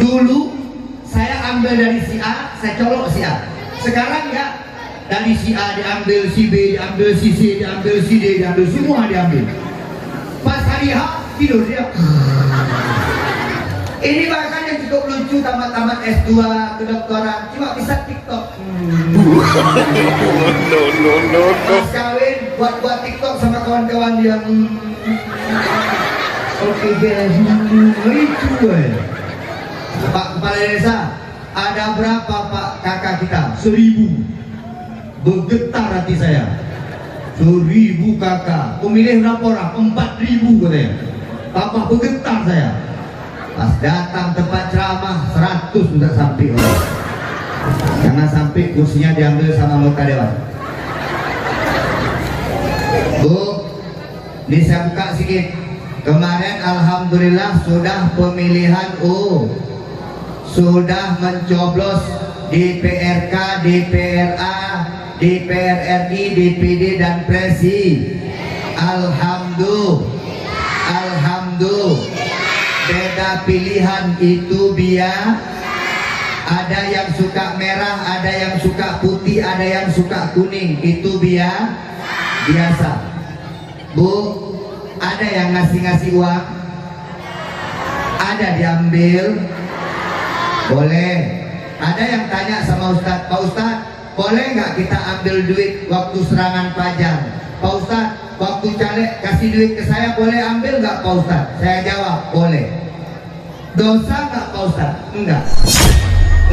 Dulu saya ambil dari si A, saya colok si A. Sekarang ya, dari si A diambil, si B diambil, si C diambil, si D diambil, semua diambil. Pas hari H tidur dia. Ini bahkan yang cukup lucu, tamat-tamat S2, kedokteran, cuma bisa TikTok. No. Pas kawin, buat TikTok sama kawan-kawan dia. Oke guys, lucu Pak Kepala Desa, ada berapa Pak kakak kita? 1000. Bergetar hati saya. 1000 kakak. Pemilih berapa orang? 4000 katanya. Tambah bergetar saya. Pas datang tempat ceramah 100 sudah sampai orang. Jangan sampai kursinya diambil sama anggota dewan. Bu, ini saya buka sedikit. Kemarin alhamdulillah sudah pemilihan sudah mencoblos di PRK, DPRA, DPR RI, DPD dan Presi. Alhamdulillah. Beda pilihan itu biar ada yang suka merah, ada yang suka putih, ada yang suka kuning, itu biasa. Bu, ada yang ngasih uang, ada diambil, boleh. Ada yang tanya sama Ustadz, Pak Ustadz, boleh nggak kita ambil duit waktu serangan Fajar? Pak Ustadz, waktu caleg kasih duit ke saya, boleh ambil nggak Pak Ustadz? Saya jawab, boleh. Dosa nggak Pak Ustadz?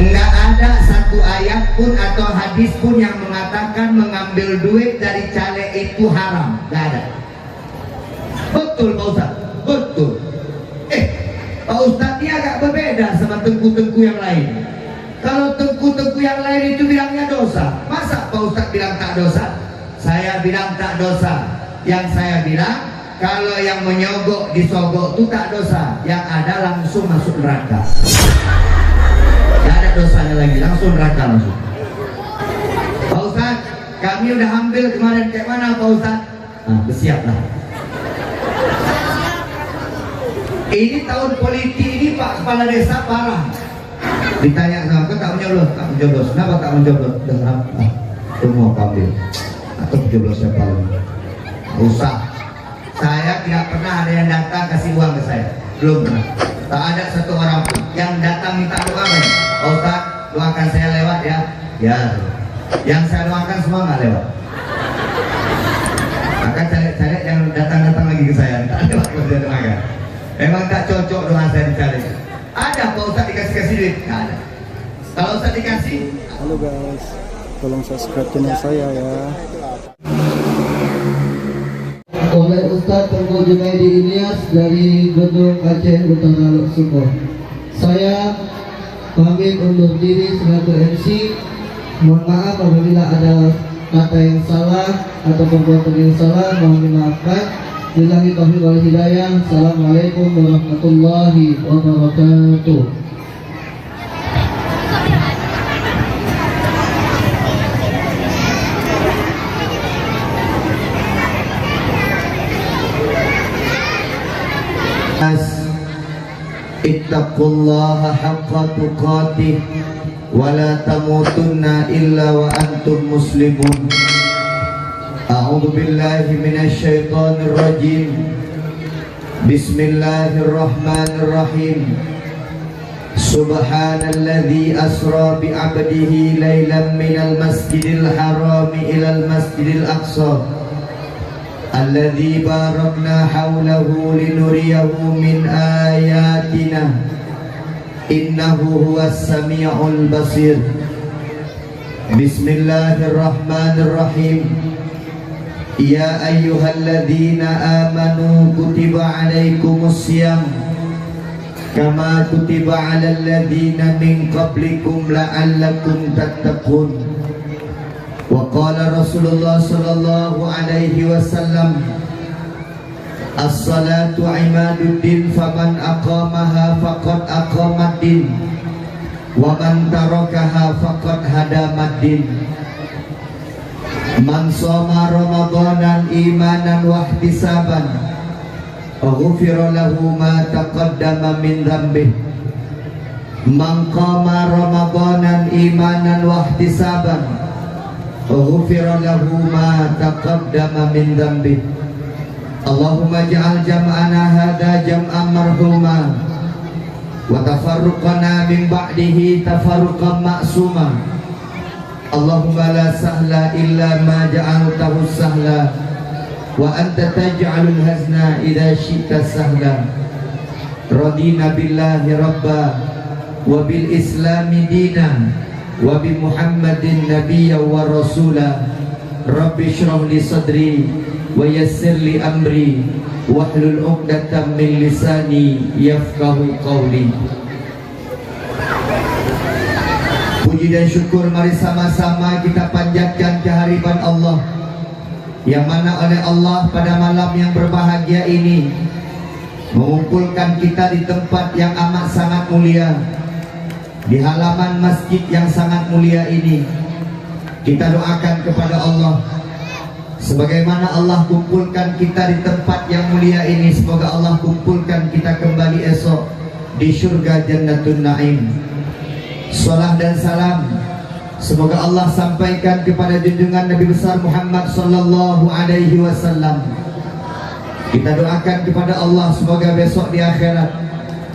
Enggak ada satu ayat pun atau hadis pun yang mengatakan mengambil duit dari caleg itu haram. Nggak ada. Betul Pak Ustadz? Betul. Pak Ustadz ini agak berbeda sama tengku-tengku yang lain. Kalau tengku-tengku yang lain itu bilangnya dosa, masa Pak Ustadz bilang tak dosa? Saya bilang tak dosa. Yang saya bilang, kalau yang menyogok disogok itu tak dosa, yang ada langsung masuk neraka. Tidak ada dosanya lagi, langsung neraka langsung. Pak Ustadz, kami udah ambil kemarin, kayak mana Pak Ustadz? Nah, bersiaplah. Ini tahun politik ini Pak Kepala Desa parah. Ditanya sama aku, tak mencoblos, kenapa tak mencoblos? Dengan apa? Semua ambil. Atau mencoblos siapa lagi? Usah. Saya tidak pernah ada yang datang kasih uang ke saya, belum pernah. Tak ada satu orang pun yang datang minta doa. Pak Ustadz, doakan saya lewat ya. Ya. Yang saya doakan semua nggak lewat. Maka caleg-caleg yang datang lagi ke saya, tak lewat saya doakan. Memang tak cocok doa saya dicari. Ada Pak Ustadz dikasih duit? Nggak ada. Kalau Ustadz dikasih. Halo guys, tolong subscribe channel saya ya. Oleh Ustadz Tengku Junaidi Ilyas dari Gedung Aceh Utara Lok. Saya pamit undur diri selaku MC. Mohon maaf apabila ada kata yang salah atau perbuatan yang salah, mohon dimaafkan. Billahi taufiq wal hidayah. Assalamualaikum warahmatullahi wabarakatuh. Ittaqullaha haqqa tuqatih wa la tamutunna illa wa antum muslimun. A'udzu billahi minasy syaithanir rajim. Bismillahirrahmanirrahim. Subhanalladzi asra bi 'abdihi lailan minal masjidil harami ilal masjidil aqsa alladzi barakna haulahu linuriyahu min ayatina innahu huwas samiul basir. Bismillahirrahmanirrahim. Ya ayyuhalladzina amanu kutiba alaikumus syiyam kama kutiba alal ladzina min qablikum la'allakum tattaqun. Wa qala Rasulullah sallallahu alaihi wasallam, as-salatu imaduddin faman aqamaha faqad aqamaddin wa man tarakaha faqad hadamaddin. Man shoma ramadanan imanan wa ihtisaban ghufira lahu ma taqaddama min dhanbihi Man qama ramadanan imanan wa ihtisaban ghufira lahu ma taqaddama min dhanbi. Allahumma ja'al jam'ana hadha jam'an marhuma wa tafarruqana min ba'dihi tafarruqan ma'suma. Allahumma la sahla illa ma ja'altahu sahla wa anta taj'alul hazna idza syi'ta sahla. Radina billahi rabba wa bil islami dinan wa bi muhammadin nabiyya wa rasula. Rabbi shrah li sadri wa yassir li amri wahlul 'uqdatam min lisani yafqahu qawli. Puji dan syukur mari sama-sama kita panjatkan kehadiran Allah, yang mana oleh Allah pada malam yang berbahagia ini mengumpulkan kita di tempat yang amat sangat mulia, di halaman masjid yang sangat mulia ini. Kita doakan kepada Allah, sebagaimana Allah kumpulkan kita di tempat yang mulia ini, semoga Allah kumpulkan kita kembali esok di surga Jannatun Naim. Salam dan salam semoga Allah sampaikan kepada junjungan Nabi besar Muhammad sallallahu alaihi wasallam. Kita doakan kepada Allah semoga besok di akhirat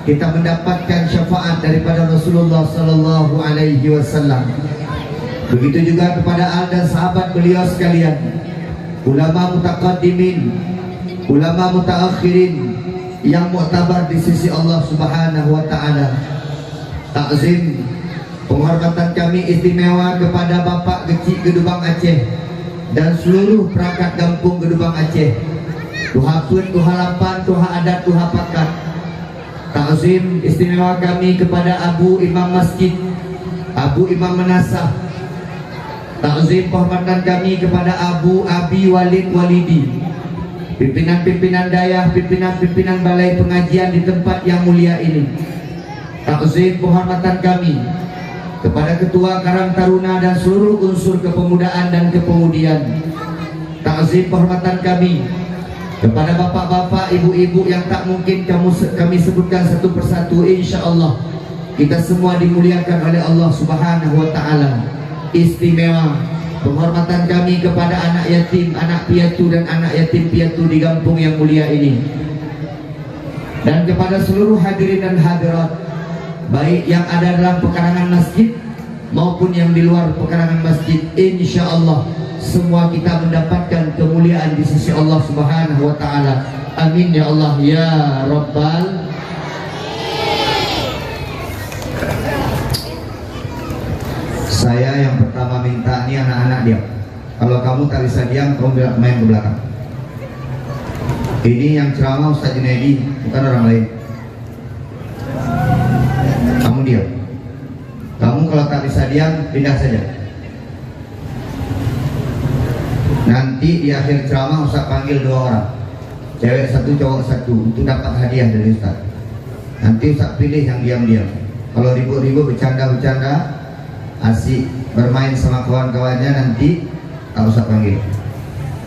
kita mendapatkan syafaat daripada Rasulullah sallallahu alaihi wasallam. Begitu juga kepada al dan sahabat beliau sekalian, ulama mutaqaddimin, ulama mutaakhirin yang muktabar di sisi Allah Subhanahu wa taala. Takzim penghormatan kami istimewa kepada Bapak Kecik Gedubang Aceh dan seluruh perangkat kampung Gedubang Aceh. Tuha Pun, Tuha Lapan, Tuha Adat, Tuha Pakat. Takzim istimewa kami kepada Abu Imam Masjid, Abu Imam Menasah. Takzim penghormatan kami kepada Abu Abi Walid Walidi, pimpinan-pimpinan dayah, pimpinan-pimpinan balai pengajian di tempat yang mulia ini. Takzim penghormatan kami kepada Ketua Karang Taruna dan seluruh unsur kepemudaan dan kepemudian. Takzim penghormatan kami kepada bapak-bapak, ibu-ibu yang tak mungkin kami sebutkan satu persatu. Insyaallah kita semua dimuliakan oleh Allah Subhanahu wa taala. Istimewa penghormatan kami kepada anak yatim, anak piatu dan anak yatim piatu di kampung yang mulia ini, dan kepada seluruh hadirin dan hadirat, baik yang ada dalam pekarangan masjid maupun yang di luar pekarangan masjid. Insya Allah semua kita mendapatkan kemuliaan di sisi Allah Subhanahu wa taala. Amin ya Allah ya Rabbal. Saya yang pertama minta nih anak-anak diam. Kalau kamu tak bisa diam, kamu main ke belakang. Ini yang ceramah Ustaz Junaidi, bukan orang lain. Kamu diam. Kamu kalau tak bisa diam, pindah saja. Nanti di akhir ceramah Ustaz panggil 2 orang, cewek 1, cowok 1, untuk dapat hadiah dari Ustaz. Nanti Ustaz pilih yang diam-diam. Kalau ribut-ribut, bercanda-bercanda, asik bermain sama kawan-kawannya, nanti tak usah panggil.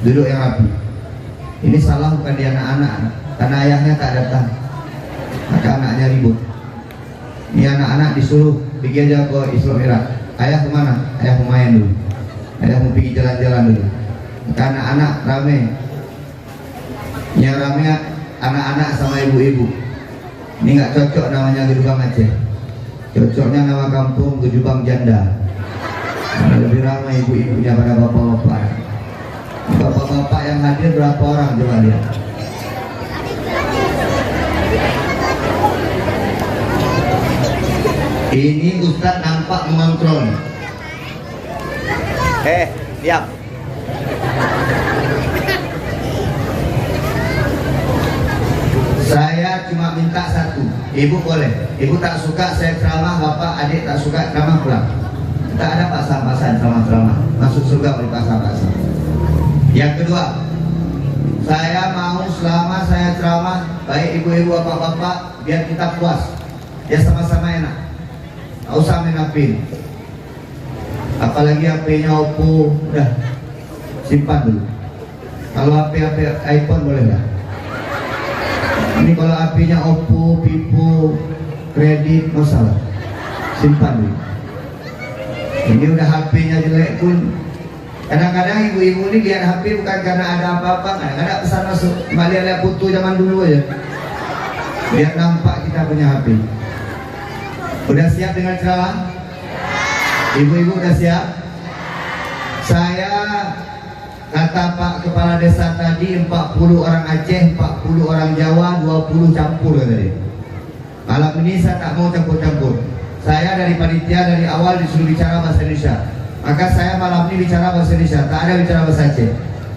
Duduk yang rapi. Ini salah bukan di anak-anak, karena ayahnya tak datang, maka anaknya ribut. Ini anak-anak disuruh pergi aja ke Isra Mi'raj. Ayah kemana? Ayah mau main dulu, ayah mau pergi jalan-jalan dulu. Maka anak-anak rame. Yang rame anak-anak sama ibu-ibu. Ini nggak cocok namanya Gedubang Aceh. Cocoknya nama kampung Gedubang Janda. Lebih ramai ibu-ibunya pada bapak-bapak. Bapak-bapak yang hadir berapa orang coba lihat. Ini Ustadz nampak mengontrol. Diam. Saya cuma minta satu. Ibu boleh. Ibu tak suka saya ceramah, bapak adik tak suka ceramah, pulang. Tak ada pasang-pasang ceramah-ceramah. Masuk surga oleh pasang-pasang. Yang kedua, saya mau selama saya ceramah, baik ibu-ibu bapak-bapak, biar kita puas, ya sama-sama enak. Tak usah main HP. Apalagi HP-nya Oppo, udah simpan dulu. Kalau HP iPhone boleh lah. Ini kalau HP-nya Oppo, Vivo, kredit, masalah. Simpan dulu. Ini udah HP-nya jelek pun. Kadang-kadang ibu-ibu ini lihat HP bukan karena ada apa-apa, kadang-kadang pesan masuk. Kembali lihat foto zaman dulu aja. Biar nampak kita punya HP. Udah siap dengan ceramah? Ibu-ibu udah siap? Saya kata Pak Kepala Desa tadi 40 orang Aceh, 40 orang Jawa, 20 campur tadi. Malam ini saya tak mau campur-campur. Saya dari panitia dari awal disuruh bicara bahasa Indonesia. Maka saya malam ini bicara bahasa Indonesia, tak ada bicara bahasa Aceh.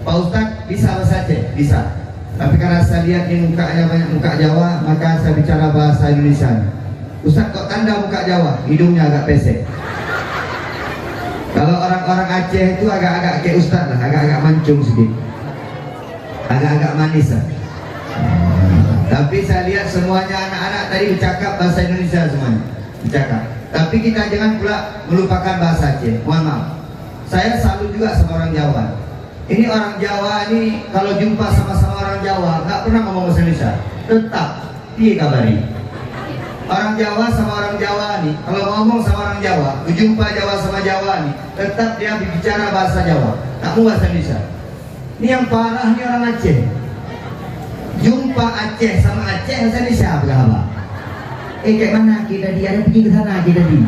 Pak Ustadz bisa bahasa Aceh? Bisa. Tapi karena saya lihat ini mukanya banyak muka Jawa, maka saya bicara bahasa Indonesia. Ustadz kok tanda muka Jawa? Hidungnya agak pesek. Kalau orang-orang Aceh itu agak-agak kayak Ustadz lah, agak-agak mancung sedikit, agak-agak manis lah. Tapi saya lihat semuanya anak-anak tadi bercakap bahasa Indonesia semuanya, bercakap. Tapi kita jangan pula melupakan bahasa Aceh. Mohon maaf, saya salut juga sama orang Jawa. Ini orang Jawa ini kalau jumpa sama-sama orang Jawa nggak pernah ngomong bahasa Indonesia, tetap dia kabari. Orang Jawa sama orang Jawa nih, kalau ngomong sama orang Jawa, berjumpa Jawa sama Jawa nih, tetap dia bicara bahasa Jawa, tak mau bahasa Indonesia. Ini yang parah nih orang Aceh. Jumpa Aceh sama Aceh bahasa Indonesia berapa? Kayak mana kita dia ada pergi ke sana kita di.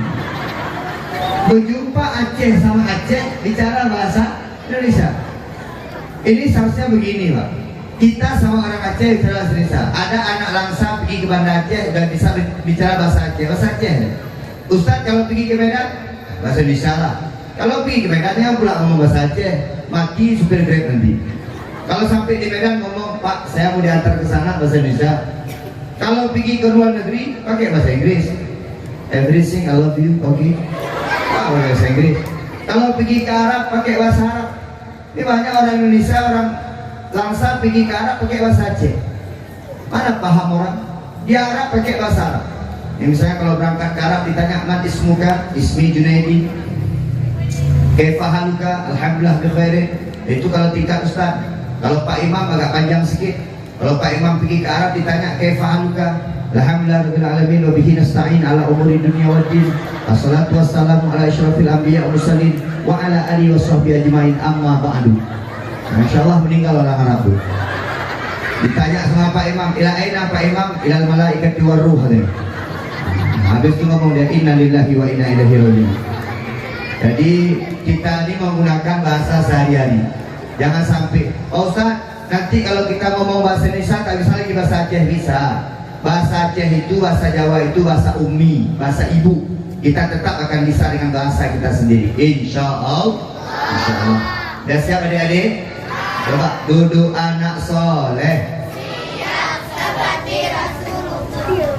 Berjumpa Aceh sama Aceh bicara bahasa Indonesia. Ini seharusnya begini Pak. Kita sama orang Aceh bicara bahasa Indonesia. Ada anak Langsa pergi ke Banda Aceh dan bisa bicara bahasa Aceh. Bahasa Aceh. Ustadz kalau pergi ke Medan bahasa Indonesia lah. Kalau pergi ke Medan yang pula ngomong bahasa Aceh, mati supir Grab nanti. Kalau sampai di Medan ngomong, Pak saya mau diantar ke sana bahasa Indonesia. Kalau pergi ke luar negeri pakai bahasa Inggris. Everything I love you, oke. Pakai bahasa Inggris. Kalau pergi ke Arab pakai bahasa Arab. Ini banyak orang Indonesia, orang Langsa pergi ke Arab pakai bahasa Aceh. Mana paham orang? Di Arab pakai bahasa Arab. Ini misalnya kalau berangkat ke Arab ditanya man ismuka, ismi Junaidi, kaifa haluka, alhamdulillah bikhairin. Itu kalau tingkat ustaz. Kalau Pak Imam agak panjang sedikit. Kalau Pak Imam pergi ke Arab ditanya kaifa haluka, alhamdulillah rabbil alamin wa bihi nasta'in ala umuri dunya waddin. Wassalatu wassalamu ala asyrafil anbiya wal mursalin wa ala alihi washabbihi ajmain amma ba'du. Insyaallah meninggal orang Arab itu. Ditanya sama Pak Imam, ila aina Pak Imam? Ilal malaikati war ruh katanya. Habis itu ngomong dia inna lillahi wa inna ilaihi raji'un. Jadi kita ini menggunakan bahasa sehari-hari. Jangan sampai, Pak Ustaz, nanti kalau kita ngomong bahasa Indonesia tak bisa lagi bahasa Aceh. Bisa. Bahasa Aceh itu, bahasa Jawa itu bahasa ummi, bahasa ibu. Kita tetap akan bisa dengan bahasa kita sendiri. Insya Allah. Dah siap adik-adik? Coba duduk anak soleh. Siap seperti Rasulullah.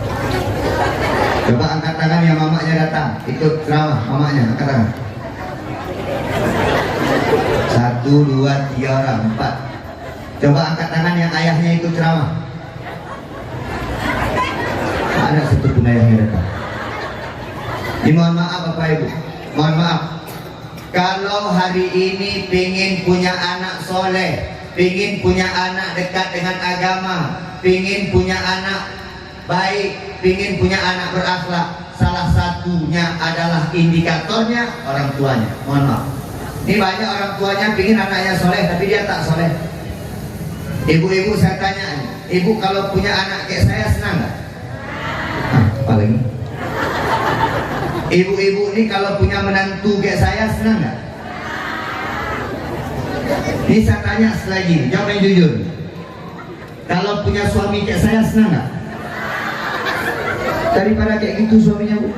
Coba angkat tangan yang mamanya datang, ikut ceramah mamanya, angkat tangan. 1, 2, 3 orang, 4. Coba angkat tangan yang ayahnya ikut ceramah. Ada satu pun ayahnya datang. Ini mohon maaf Bapak Ibu, mohon maaf. Kalau hari ini pingin punya anak soleh, pingin punya anak dekat dengan agama, pingin punya anak baik, pingin punya anak berakhlak, salah satunya adalah indikatornya orang tuanya. Mohon maaf. Ini banyak orang tuanya pingin anaknya soleh, tapi dia tak soleh. Ibu-ibu saya tanya, ibu kalau punya anak kayak saya senang nggak? Paling. Ibu-ibu ini kalau punya menantu kayak saya senang nggak? Ini saya tanya lagi, jawab yang jujur. Kalau punya suami kayak saya senang nggak? Daripada kayak gitu suaminya Bu.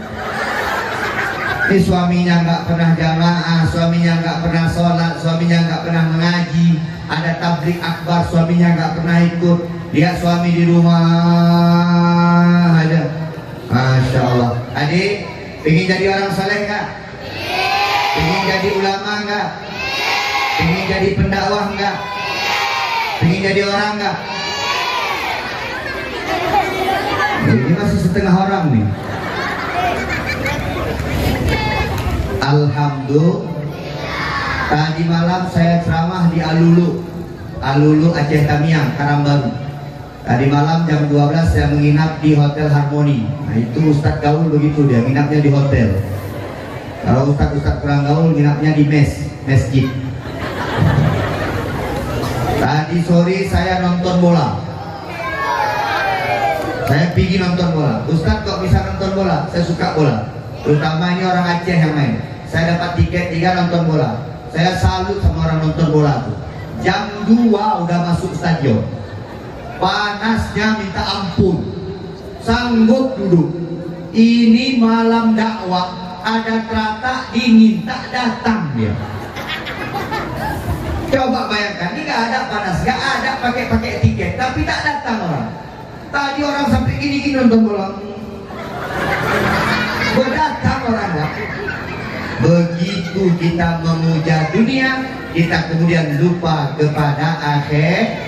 Ini suaminya nggak pernah jamaah, suaminya nggak pernah sholat, suaminya nggak pernah mengaji, ada tablik akbar suaminya nggak pernah ikut. Lihat suami di rumah ada. Masya Allah. Adik, ingin jadi orang saleh nggak? Ingin jadi ulama nggak? Ingin jadi pendakwah nggak? Ingin jadi orang nggak? Ini masih setengah orang nih. Alhamdulillah. Tadi malam saya ceramah di Alulu Aceh Tamiang, Karangbaru. Tadi malam jam 12 saya menginap di Hotel Harmoni. Nah itu Ustadz gaul begitu, dia nginapnya di hotel. Kalau Ustadz kurang gaul nginapnya di masjid. Tadi sore saya nonton bola. Saya pergi nonton bola. Ustadz kok bisa nonton bola? Saya suka bola. Terutama ini orang Aceh yang main. Saya dapat tiket 3 nonton bola. Saya salut sama orang nonton bola tuh. Jam 2 udah masuk stadion. Panasnya minta ampun. Sanggup duduk. Ini malam dakwah, ada teratak dingin, tak datang dia. Coba bayangkan, ini gak ada panas, gak ada pakai tiket, tapi tak datang orang. Tadi orang sampai gini-gini nonton bola. Berdatang orang gak? Begitu kita memuja dunia, kita kemudian lupa kepada akhir.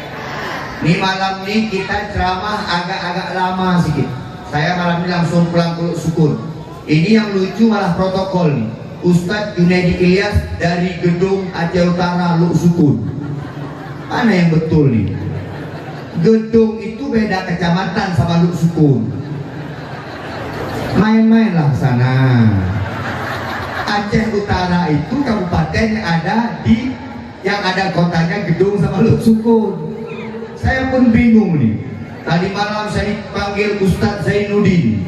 Ini malam ini kita ceramah agak-agak lama sedikit. Saya malam ini langsung pulang ke Sukun. Ini yang lucu malah protokol nih. Ustadz Junaidi Ilyas dari gedung Aceh Utara Luk Sukun. Mana yang betul nih? Gedung itu beda kecamatan sama Luk Sukun. Main-mainlah sana. Aceh Utara itu kabupaten yang ada kotanya gedung sama Luk Sukun. Saya pun bingung nih. Tadi malam saya dipanggil Ustadz Zainuddin.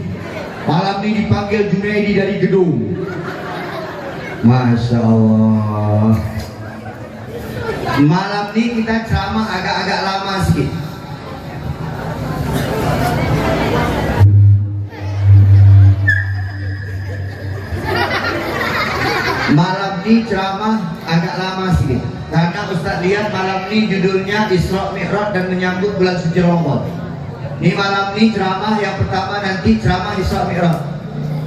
Malam ini dipanggil Junaidi dari gedung. Masya Allah. Malam ini kita ceramah agak-agak lama sedikit. Malam ini ceramah agak lama sedikit. Karena Ustadz lihat malam ini judulnya Isra Mi'raj dan menyambut bulan suci Ramadan. Ini malam ini ceramah yang pertama nanti ceramah Isra Mi'raj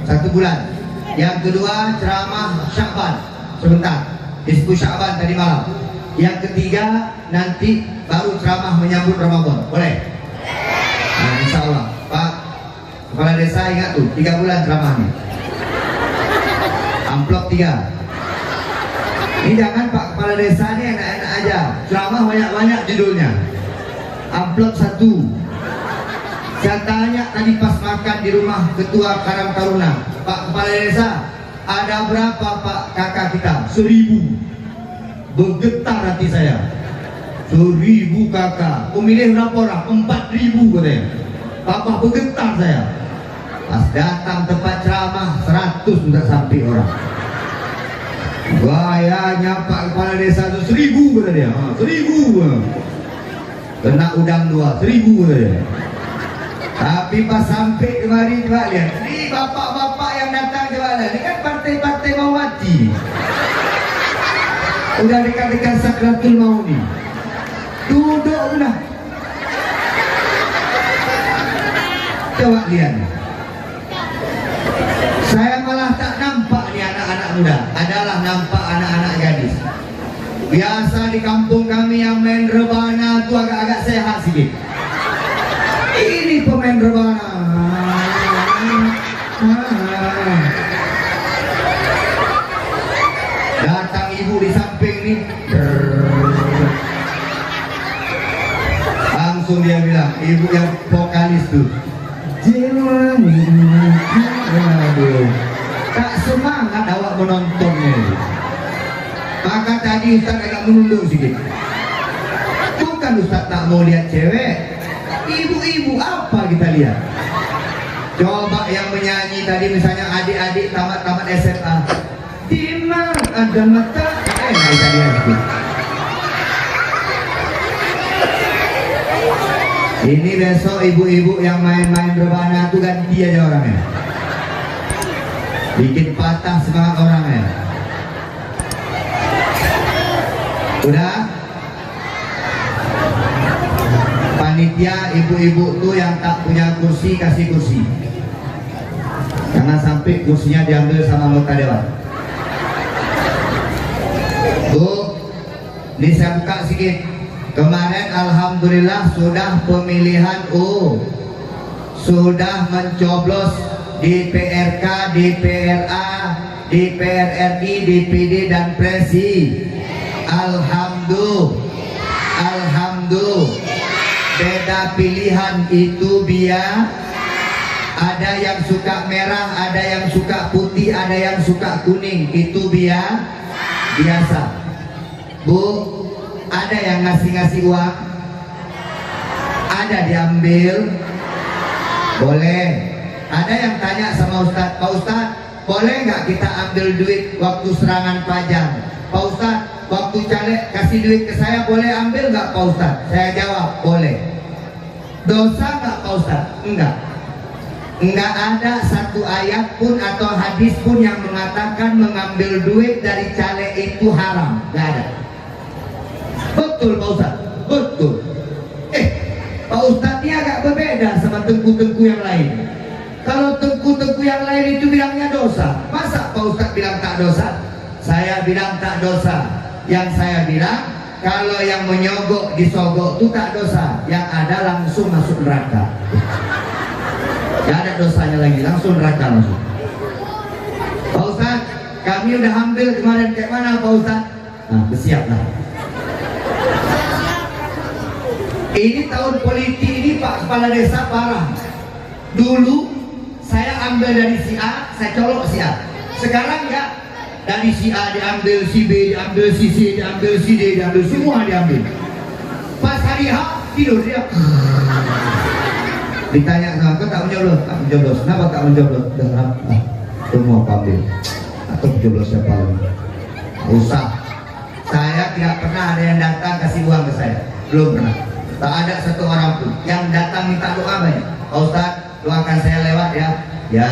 1 bulan. Yang kedua ceramah Sya'ban sebentar, Hizbu Sya'ban tadi malam. Yang ketiga nanti baru ceramah menyambut Ramadan. Boleh? Nah, insya Allah Pak Kepala Desa ingat tuh 3 bulan ceramahnya. Amplop 3. Ini jangan Pak Kepala Desa ini enak-enak aja, ceramah banyak-banyak judulnya. Amplop 1. Saya tanya tadi pas makan di rumah Ketua Karang Taruna, Pak Kepala Desa, ada berapa Pak kakak kita? 1000. Bergetar hati saya. 1000 kakak. Pemilih berapa orang? 4000 katanya. Bapak bergetar saya. Pas datang tempat ceramah 100 sudah sampai orang. Gayanya Pak Kepala Desa itu 1000 kata dia. 1000. Kena udang 2, 1000 kata dia. Tapi pas sampai kemari coba lihat, ini bapak-bapak yang datang coba lihat, ini kan partai-partai mau mati. Udah dekat-dekat sakratul maut nih. Duduk udah. Coba lihat. Saya malah tak nampak nih anak-anak muda, adalah nampak anak-anak gadis. Biasa di kampung kami yang main rebana tuh agak-agak sehat sedikit. Ini pemain rebana. Datang ibu di samping nih. Langsung dia bilang, ibu yang vokalis tuh. Aduh, tak semangat awak menontonnya. Maka tadi Ustaz agak menunduk sedikit. Bukan Ustaz tak mau lihat cewek. Ibu-ibu apa kita lihat? Coba yang menyanyi tadi misalnya adik-adik tamat SMA. Dimana ada mata? Nggak bisa lihat sedikit. Ini besok ibu-ibu yang main-main rebana tuh ganti aja orangnya. Bikin patah semangat orangnya. Udah? Panitia ibu-ibu tuh yang tak punya kursi kasih kursi. Jangan sampai kursinya diambil sama anggota dewan. Bu, ini saya buka sedikit. Kemarin alhamdulillah sudah pemilihan sudah mencoblos di PRK, DPRA, DPR RI, DPD dan Presi. Alhamdulillah. Beda pilihan itu biar. Ada yang suka merah, ada yang suka putih, ada yang suka kuning. Itu biasa. Bu, ada yang ngasih uang? Ada diambil? Boleh. Ada yang tanya sama Ustadz, Pak Ustadz, boleh nggak kita ambil duit waktu serangan Pajang? Pak Ustadz, waktu caleg kasih duit ke saya, boleh ambil nggak Pak Ustadz? Saya jawab, boleh. Dosa nggak Pak Ustadz? Enggak. Enggak ada satu ayat pun atau hadis pun yang mengatakan mengambil duit dari caleg itu haram. Nggak ada. Betul Pak Ustadz? Betul. Pak Ustadz ini agak berbeda sama tengku-tengku yang lain. Kalau tengku-tengku yang lain itu bilangnya dosa, masa Pak Ustadz bilang tak dosa? Saya bilang tak dosa. Yang saya bilang, kalau yang menyogok disogok itu tak dosa, yang ada langsung masuk neraka. Gak ada dosanya lagi, langsung neraka langsung. Pak Ustadz, kami udah ambil kemarin, kayak mana Pak Ustadz? Nah, bersiaplah. Ini tahun politik ini Pak Kepala Desa parah. Dulu saya ambil dari si A, saya colok si A. Sekarang ya, dari si A diambil, si B diambil, si C diambil, si D diambil, semua diambil. Pas hari H tidur dia. Ditanya sama aku, tak mencoblos, kenapa tak mencoblos? Semua ambil. Atau mencoblos siapa lagi? Usah. Saya tidak pernah ada yang datang kasih uang ke saya, belum pernah. Tak ada satu orang pun yang datang minta doa banyak. Pak Ustadz, doakan saya lewat ya. Ya.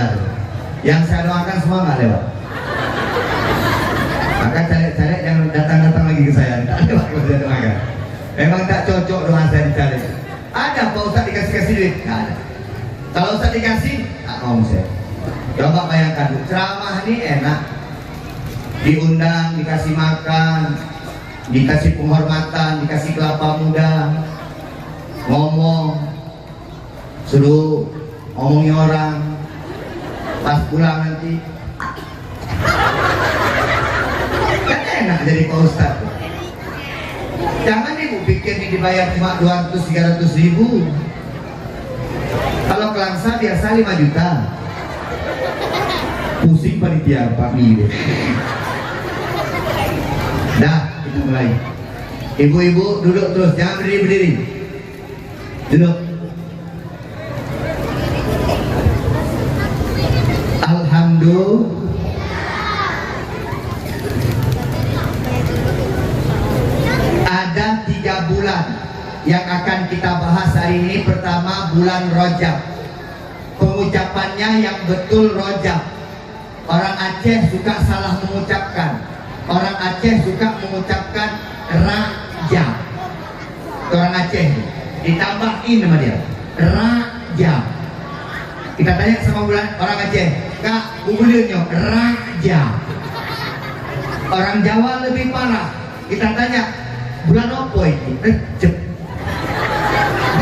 Yang saya doakan semua nggak lewat. Maka caleg-caleg yang datang-datang lagi ke saya, tak lewat kalau saya doakan. Memang tak cocok doa saya dicari. Ada Pak Ustadz dikasih duit? Nggak ada. Kalau Ustadz dikasih, tak mau saya. Coba bayangkan, ceramah ini enak. Diundang, dikasih makan, dikasih penghormatan, dikasih kelapa muda, ngomong, suruh ngomongin orang, pas pulang nanti kan enak jadi Pak Ustadz. Jangan ibu pikir ini dibayar cuma 200-300 ribu. Kalau kelangsa biasa 5 juta. Pusing panitia Pak Mi. Dah, kita mulai. Ibu-ibu duduk terus, jangan berdiri-berdiri. Duduk. Alhamdulillah. Ada 3 bulan yang akan kita bahas hari ini. Pertama, bulan Rajab. Pengucapannya yang betul Rajab. Orang Aceh suka salah mengucapkan. Orang Aceh suka mengucapkan Rajab. Orang Aceh ditambahin nama dia Rajab. Kita tanya sama bulan orang Aceh, Kak, bubulirnya Rajab. Orang Jawa lebih parah. Kita tanya, bulan apa ini? Rejab.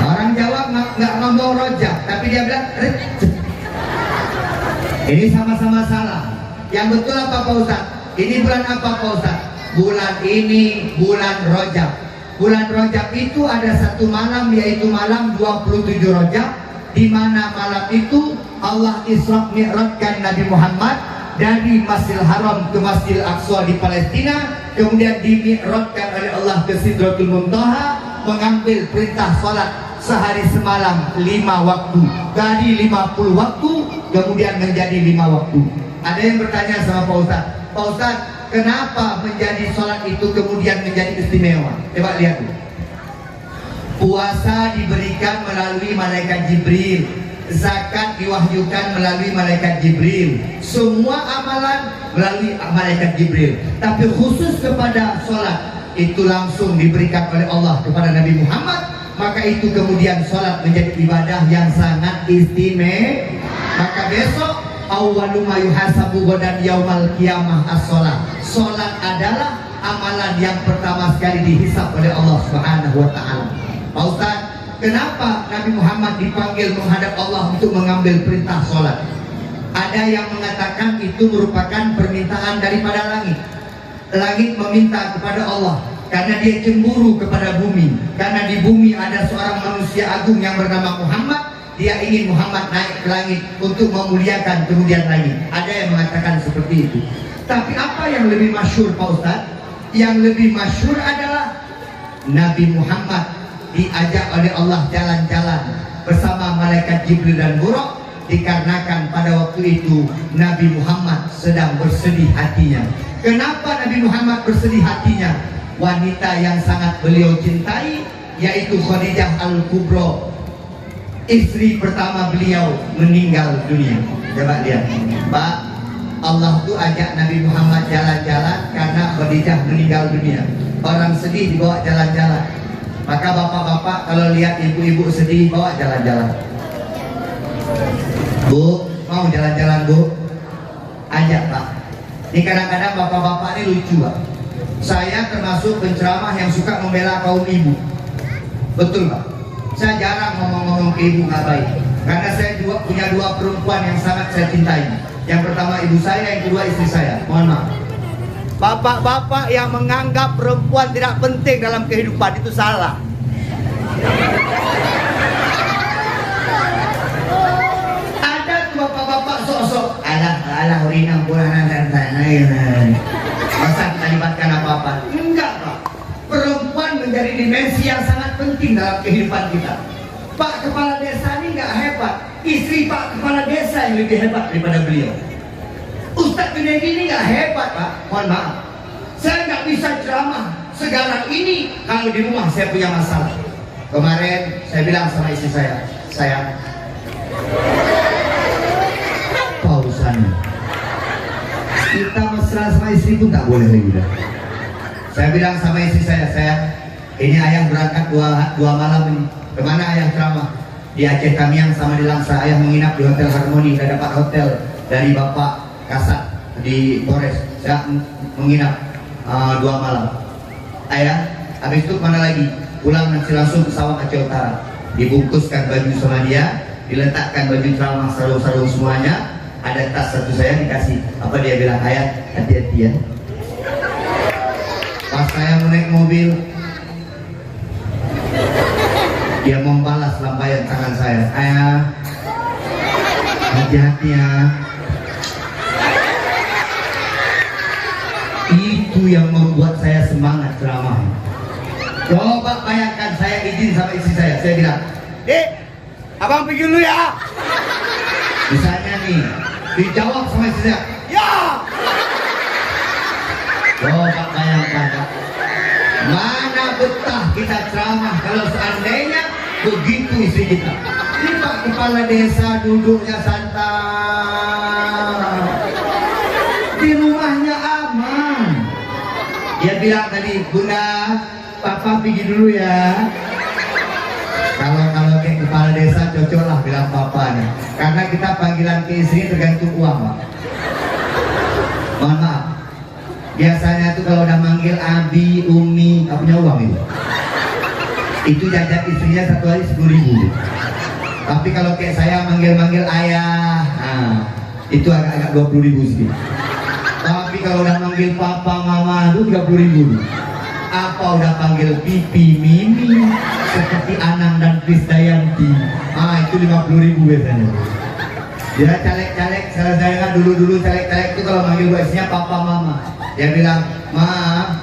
Orang Jawa nggak ngomong Rajab, tapi dia bilang Rejab. Ini sama-sama salah. Yang betul apa Pak Ustadz? Ini bulan apa Pak Ustadz? Bulan ini bulan Rajab. Bulan Rajab itu ada satu malam, yaitu malam 27 Rajab, di mana malam itu Allah Isra Mi'rajkan Nabi Muhammad dari Masjidil Haram ke Masjidil Aqsa di Palestina, kemudian dimi'rajkan oleh Allah ke Sidratul Muntaha, mengambil perintah salat sehari semalam 5 waktu dari 50 waktu kemudian menjadi 5 waktu. Ada yang bertanya sama Pak Ustadz, Pak Ustadz, kenapa menjadi sholat itu kemudian menjadi istimewa? Coba lihat dulu. Puasa diberikan melalui malaikat Jibril, zakat diwahyukan melalui malaikat Jibril, semua amalan melalui malaikat Jibril. Tapi khusus kepada sholat itu langsung diberikan oleh Allah kepada Nabi Muhammad. Maka itu kemudian sholat menjadi ibadah yang sangat istimewa. Maka besok awwalu ma yuhasabu ghadan yaumal qiyamah as-sholat. Sholat adalah amalan yang pertama sekali dihisab oleh Allah Subhanahu wa taala. Pak Ustadz, kenapa Nabi Muhammad dipanggil menghadap Allah untuk mengambil perintah sholat? Ada yang mengatakan itu merupakan permintaan daripada langit. Langit meminta kepada Allah, karena dia cemburu kepada bumi. Karena di bumi ada seorang manusia agung yang bernama Muhammad. Dia ingin Muhammad naik ke langit untuk memuliakan kemudian langit. Ada yang mengatakan seperti itu. Tapi apa yang lebih masyhur Pak Ustaz? Yang lebih masyhur adalah Nabi Muhammad diajak oleh Allah jalan-jalan bersama malaikat Jibril dan Buraq, dikarenakan pada waktu itu Nabi Muhammad sedang bersedih hatinya. Kenapa Nabi Muhammad bersedih hatinya? Wanita yang sangat beliau cintai, yaitu Khadijah Al-Kubra, istri pertama beliau, meninggal dunia. Coba lihat, Pak, Allah tuh ajak Nabi Muhammad jalan-jalan karena Khadijah meninggal dunia. Orang sedih dibawa jalan-jalan. Maka bapak-bapak kalau lihat ibu-ibu sedih, bawa jalan-jalan. Bu, mau jalan-jalan Bu? Ajak Pak. Ini kadang-kadang bapak-bapak ini lucu Pak. Saya termasuk penceramah yang suka membela kaum ibu. Betul Pak. Saya jarang ngomong-ngomong ke ibu nggak baik. Karena saya juga punya dua perempuan yang sangat saya cintai. Yang pertama ibu saya, yang kedua istri saya. Mohon maaf. Bapak-bapak yang menganggap perempuan tidak penting dalam kehidupan itu salah. Ada tuh bapak-bapak sok-sok, alah urinang pulanan dan tanah. Masa kita libatkan apa-apa? Enggak Pak. Perempuan menjadi dimensi yang sangat penting dalam kehidupan kita. Pak Kepala Desa ini nggak hebat. Istri Pak Kepala Desa yang lebih hebat daripada beliau. Ustadz Junaidi ini nggak hebat Pak. Mohon maaf. Saya nggak bisa ceramah segarang ini kalau di rumah saya punya masalah. Kemarin saya bilang sama istri saya, sayang, pausan. Kita mesra sama istri pun tak boleh lagi dah. Saya bilang sama istri saya, sayang, ini ayah berangkat dua malam ini. Kemana ayah ceramah? Di Aceh Tamiang sama di Langsa. Ayah menginap di Hotel Harmoni. Saya dapat hotel dari Bapak Kasat di Polres. Saya menginap 2 malam. Ayah, habis itu kemana lagi? Pulang nanti langsung ke sawah Aceh Utara. Dibungkuskan baju sama dia, diletakkan baju ceramah, sarung-sarung semuanya. Ada tas satu saya dikasih. Apa dia bilang? Ayah, hati-hati ya. Pas saya naik mobil, dia membalas lambaian tangan saya. Ayah, hati-hati ya. Itu yang membuat saya semangat ceramah. Coba bayangkan saya izin sama istri saya bilang, Dek, abang pergi dulu ya. Misalnya nih, dijawab sama istri saya, ya. Coba bayangkan, mana betah kita ceramah kalau seandainya begitu istri kita. Ini Pak Kepala Desa duduknya santai, di rumahnya aman. Dia bilang tadi, Bunda, Papa pergi dulu ya. Kalau kayak kepala desa cocok lah bilang papa nih. Karena kita panggilan ke istri tergantung uang Pak. Mohon maaf. Biasanya tuh kalau udah manggil Abi, Umi, gak punya uang itu. Itu jajan istrinya satu hari 10.000. Tapi kalau kayak saya manggil-manggil ayah, nah, itu agak-agak 20.000 sih. Tapi kalau udah manggil papa, mama, itu 30.000. Apa udah panggil pipi, mimi, seperti Anang dan Krisdayanti, itu 50.000 biasanya. Dia caleg-caleg, saya dulu caleg-caleg itu kalau manggil istrinya papa, mama. Dia bilang, ma,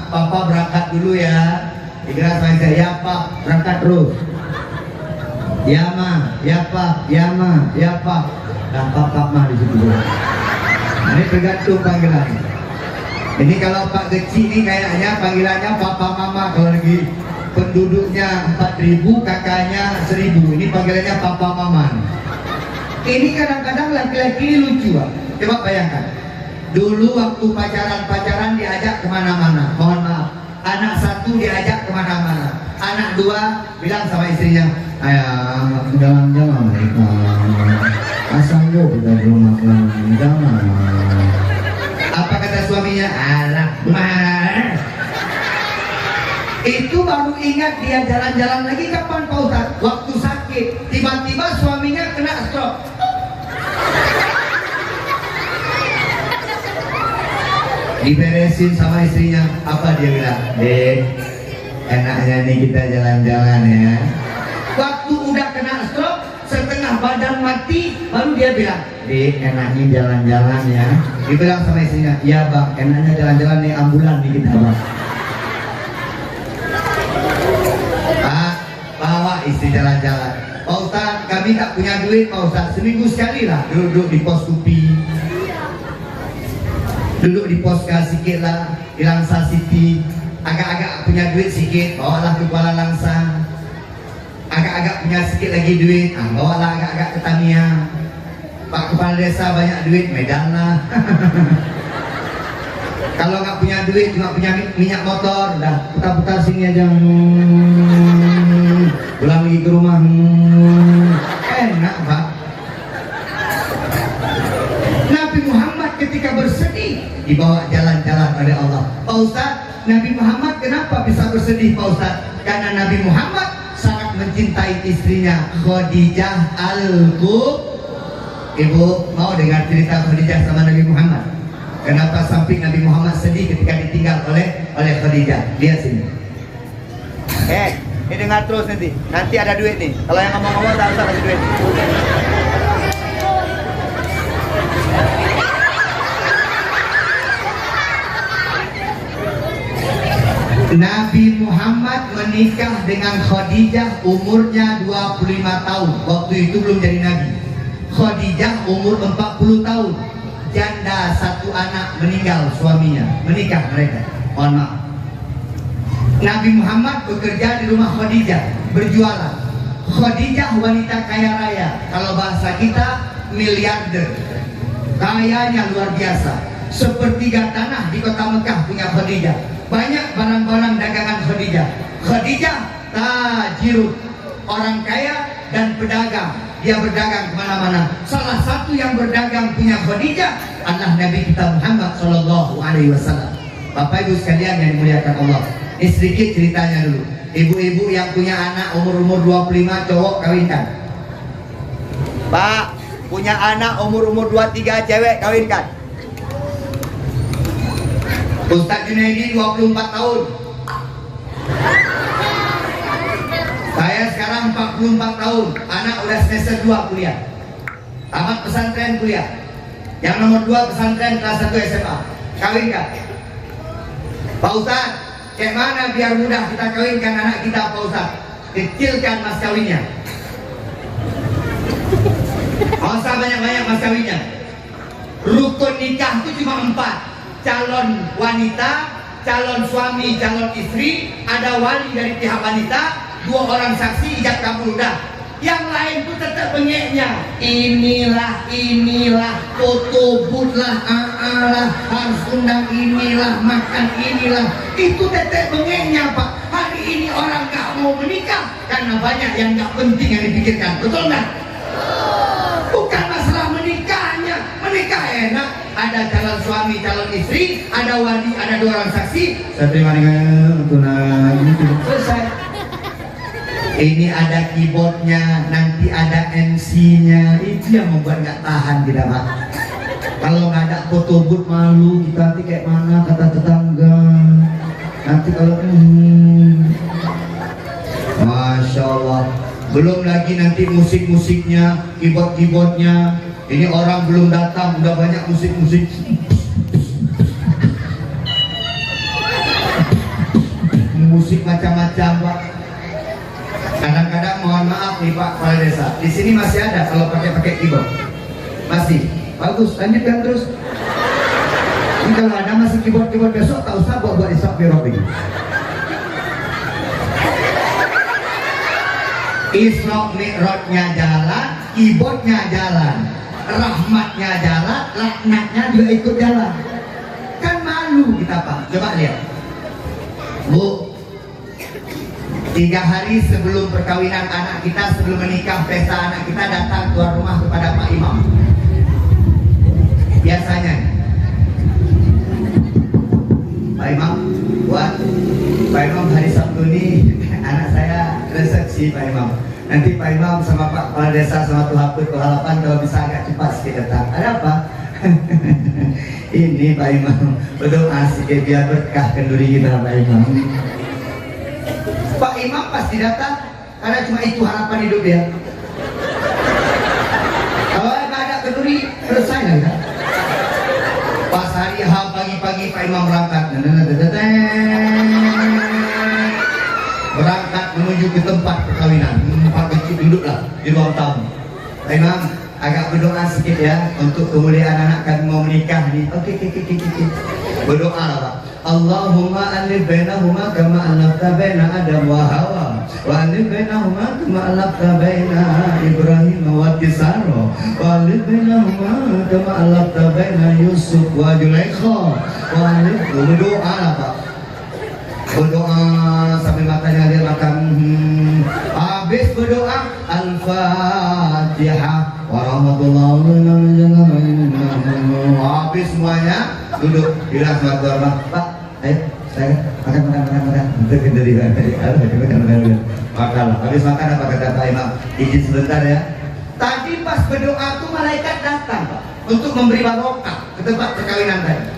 papa berangkat dulu ya. Dia bilang sama saya, ya pak, berangkat terus. Ya ma, ya pak, ya ma, ya pak. Dan papa mah di situ. Ini tergantung panggilan. Ini kalau Pak Geci ini kayaknya panggilannya Papa Mama. Kalau lagi penduduknya 4.000, kakaknya 1.000. Ini panggilannya Papa Mama. Ini kadang-kadang laki-laki lucu Pak. Coba bayangkan. Dulu waktu pacaran diajak kemana-mana. Mohon maaf. Anak satu diajak kemana-mana. Anak dua bilang sama istrinya, ayah jalan-jalan mereka. Asal yuk kita rumah jalan. Apa kata suaminya? Alah, mana? Itu baru ingat dia jalan-jalan lagi kapan Pak Ustaz? Waktu sakit, tiba-tiba suaminya kena stroke. Diberesin sama istrinya, apa dia bilang? Dek, Enaknya nih kita jalan-jalan ya. Waktu udah kena stroke, setengah badan mati, baru dia bilang, "Dek, enaknya jalan-jalan ya." Dibilang sama istrinya, "Iya bang, enaknya jalan-jalan nih ambulan nih kita bang." Pak, bawa istri jalan-jalan. Pak Ustaz, kami tak punya duit Pak Ustaz, seminggu sekali lah duduk di pos Kupi, duduk di pos sikit lah, di Langsa City. Agak-agak punya duit sedikit, bawalah ke Kuala Langsang. Agak-agak punya sedikit lagi duit, bawalah agak-agak ke Tamiya. Pak Kepala Desa banyak duit, Medan lah. Kalau nggak punya duit, cuma punya minyak motor, dah putar-putar sini aja. Pulang lagi ke rumah. Enak Pak. Nabi Muhammad ketika bersedih dibawa jalan-jalan oleh Allah. Pak Ustaz, Nabi Muhammad kenapa bisa bersedih Pak Ustaz? Karena Nabi Muhammad sangat mencintai istrinya Khadijah Ibu mau dengar cerita Khadijah sama Nabi Muhammad? Kenapa sampai Nabi Muhammad sedih ketika ditinggal oleh Khadijah? Lihat sini. Ini dengar terus nanti ada duit nih. Kalau yang ngomong-ngomong tak usah kasih duit. Nabi Muhammad menikah dengan Khadijah umurnya 25 tahun. Waktu itu belum jadi Nabi. Khadijah umur 40 tahun. Janda satu anak meninggal suaminya. Menikah mereka. Mohon maaf. Nabi Muhammad bekerja di rumah Khadijah, berjualan. Khadijah wanita kaya raya. Kalau bahasa kita miliarder. Kayanya luar biasa. Sepertiga tanah di kota Mekah punya Khadijah. Banyak barang-barang dagangan Khadijah. Khadijah tajirun, orang kaya dan pedagang. Dia berdagang kemana-mana. Salah satu yang berdagang punya Khadijah adalah Nabi kita Muhammad Sallallahu Alaihi Wasallam. Bapak Ibu sekalian yang dimuliakan Allah, ini sedikit ceritanya dulu. Ibu-ibu yang punya anak umur 25 cowok kawinkan. Pak, punya anak umur 23 cewek kawinkan. Ustaz Junaidi 24 tahun. Saya sekarang 44 tahun. Anak udah semester 2 kuliah. Tamat pesantren kuliah. Yang nomor 2 pesantren kelas 1 SMA. Kawinkan. Pak Ustaz, kayak mana biar mudah kita kawinkan anak kita Pak Ustaz? Kecilkan mas kawinnya. Nggak usah banyak-banyak mas kawinnya. Rukun nikah itu cuma 4. Calon wanita, calon suami, calon istri, ada wali dari pihak wanita, 2 orang saksi, ijab kabul udah. Yang lain pun tetap bengeknya. Inilah, foto but lah, lah, harus undang inilah, makan inilah. Itu tetap bengeknya Pak. Hari ini orang gak mau menikah karena banyak yang gak penting yang dipikirkan. Betul nggak? Bukan masalah menikahnya. Menikah enak. Ada calon suami, calon istri, ada wali, ada 2 orang saksi. Saya terima dengan tunai. Selesai. Ini ada keyboardnya, nanti ada MC-nya. Itu yang membuat nggak tahan kita Pak. Kalau nggak ada foto booth malu kita nanti kayak mana kata tetangga. Nanti kalau Masya Allah. Belum lagi nanti musik-musiknya, keyboard-keyboardnya. Ini orang belum datang, udah banyak musik-musik. Musik macam-macam Pak. Kadang-kadang mohon maaf nih Pak Kepala Desa, di sini masih ada kalau pakai keyboard. Masih bagus, lanjutkan terus. Ini kalau ada masih keyboard besok, tak usah buat Isra Mi'raj ini. Isra Mi'rajnya jalan, keyboardnya jalan, rahmatnya jalan, laknatnya juga ikut jalan. Kan malu kita Pak. Coba lihat Bu, 3 hari sebelum perkawinan anak kita, sebelum menikah pesta anak kita, datang tuan rumah kepada Pak Imam. Biasanya Pak Imam, buat Pak Imam hari Sabtu ini anak saya resepsi Pak Imam. Nanti Pak Imam sama Pak Kepala Desa sama Tuh Haput, Tuh Halapan kalau bisa agak cepat sedikit datang. Ada apa? Ini Pak Imam, betul asik biar berkah kenduri kita Pak Imam. Imam pasti datang, karena cuma itu harapan hidup dia. Kalau nggak ada kenduri, selesai lah ya. Pas hari H pagi-pagi Pak Imam berangkat, berangkat menuju ke tempat perkawinan. Pak kecil duduklah di ruang tamu. Pak Imam agak berdoa sedikit ya untuk kemuliaan anak kami mau menikah nih. Oke. Berdoa lah Pak. Allahumma alif bainahuma kama alafta baina Adam wa Hawa wa alif bainahuma kama alafta baina Ibrahim wa Tisaro wa alif bainahuma kama alafta baina Yusuf wa Zulaikha wa alif. Berdoa lah Pak. Berdoa sampai matanya dia makan. Habis berdoa Al-Fatihah warahmatullahi wabarakatuh. Habis semuanya duduk bilang sama tuan Pak, ayo saya makan. Betul dari makan. Habis makan apa kata Pak Imam? Izin sebentar ya. Tadi pas berdoa tuh malaikat datang Pak untuk memberi barokah ke tempat perkawinan tadi.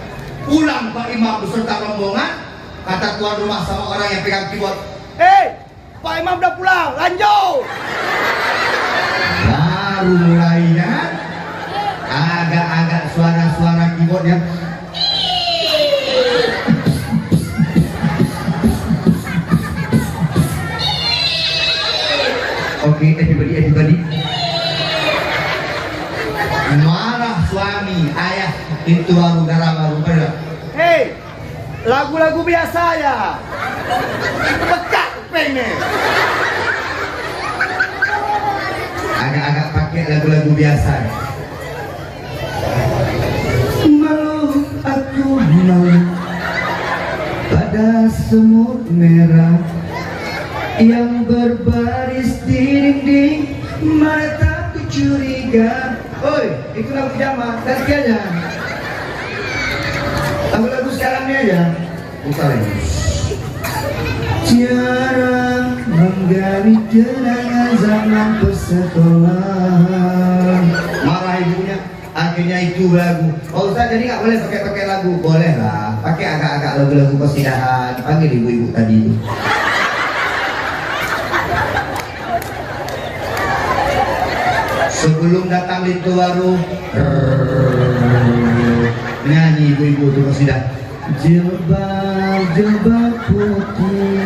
Pulang Pak Imam beserta rombongan. Kata tuan rumah sama orang yang pegang keyboard, Pak Imam udah pulang, lanjut. baru mulainya agak-agak suara-suara keyboardnya. Oke, everybody. Marah suami, ayah, itu baru darah baru pada. Lagu-lagu biasa ya. Pecah kupingnya. Agak-agak pakai lagu-lagu biasa. Malu aku malu pada semut merah yang berbaris di dinding mataku curiga. Oi, itu lagu zaman, ganti aja. Lagu-lagu sekarang ini aja. Bukan ini. Jarang menggali kenangan zaman persekolahan. Marah ibunya. Akhirnya itu lagu. Oh Ustaz, jadi nggak boleh pakai lagu? Boleh lah. Pakai agak-agak lagu-lagu kesidahan. Panggil ibu-ibu tadi itu. Sebelum datang itu baru nyanyi ibu-ibu itu kesidahan. Jilbab putih,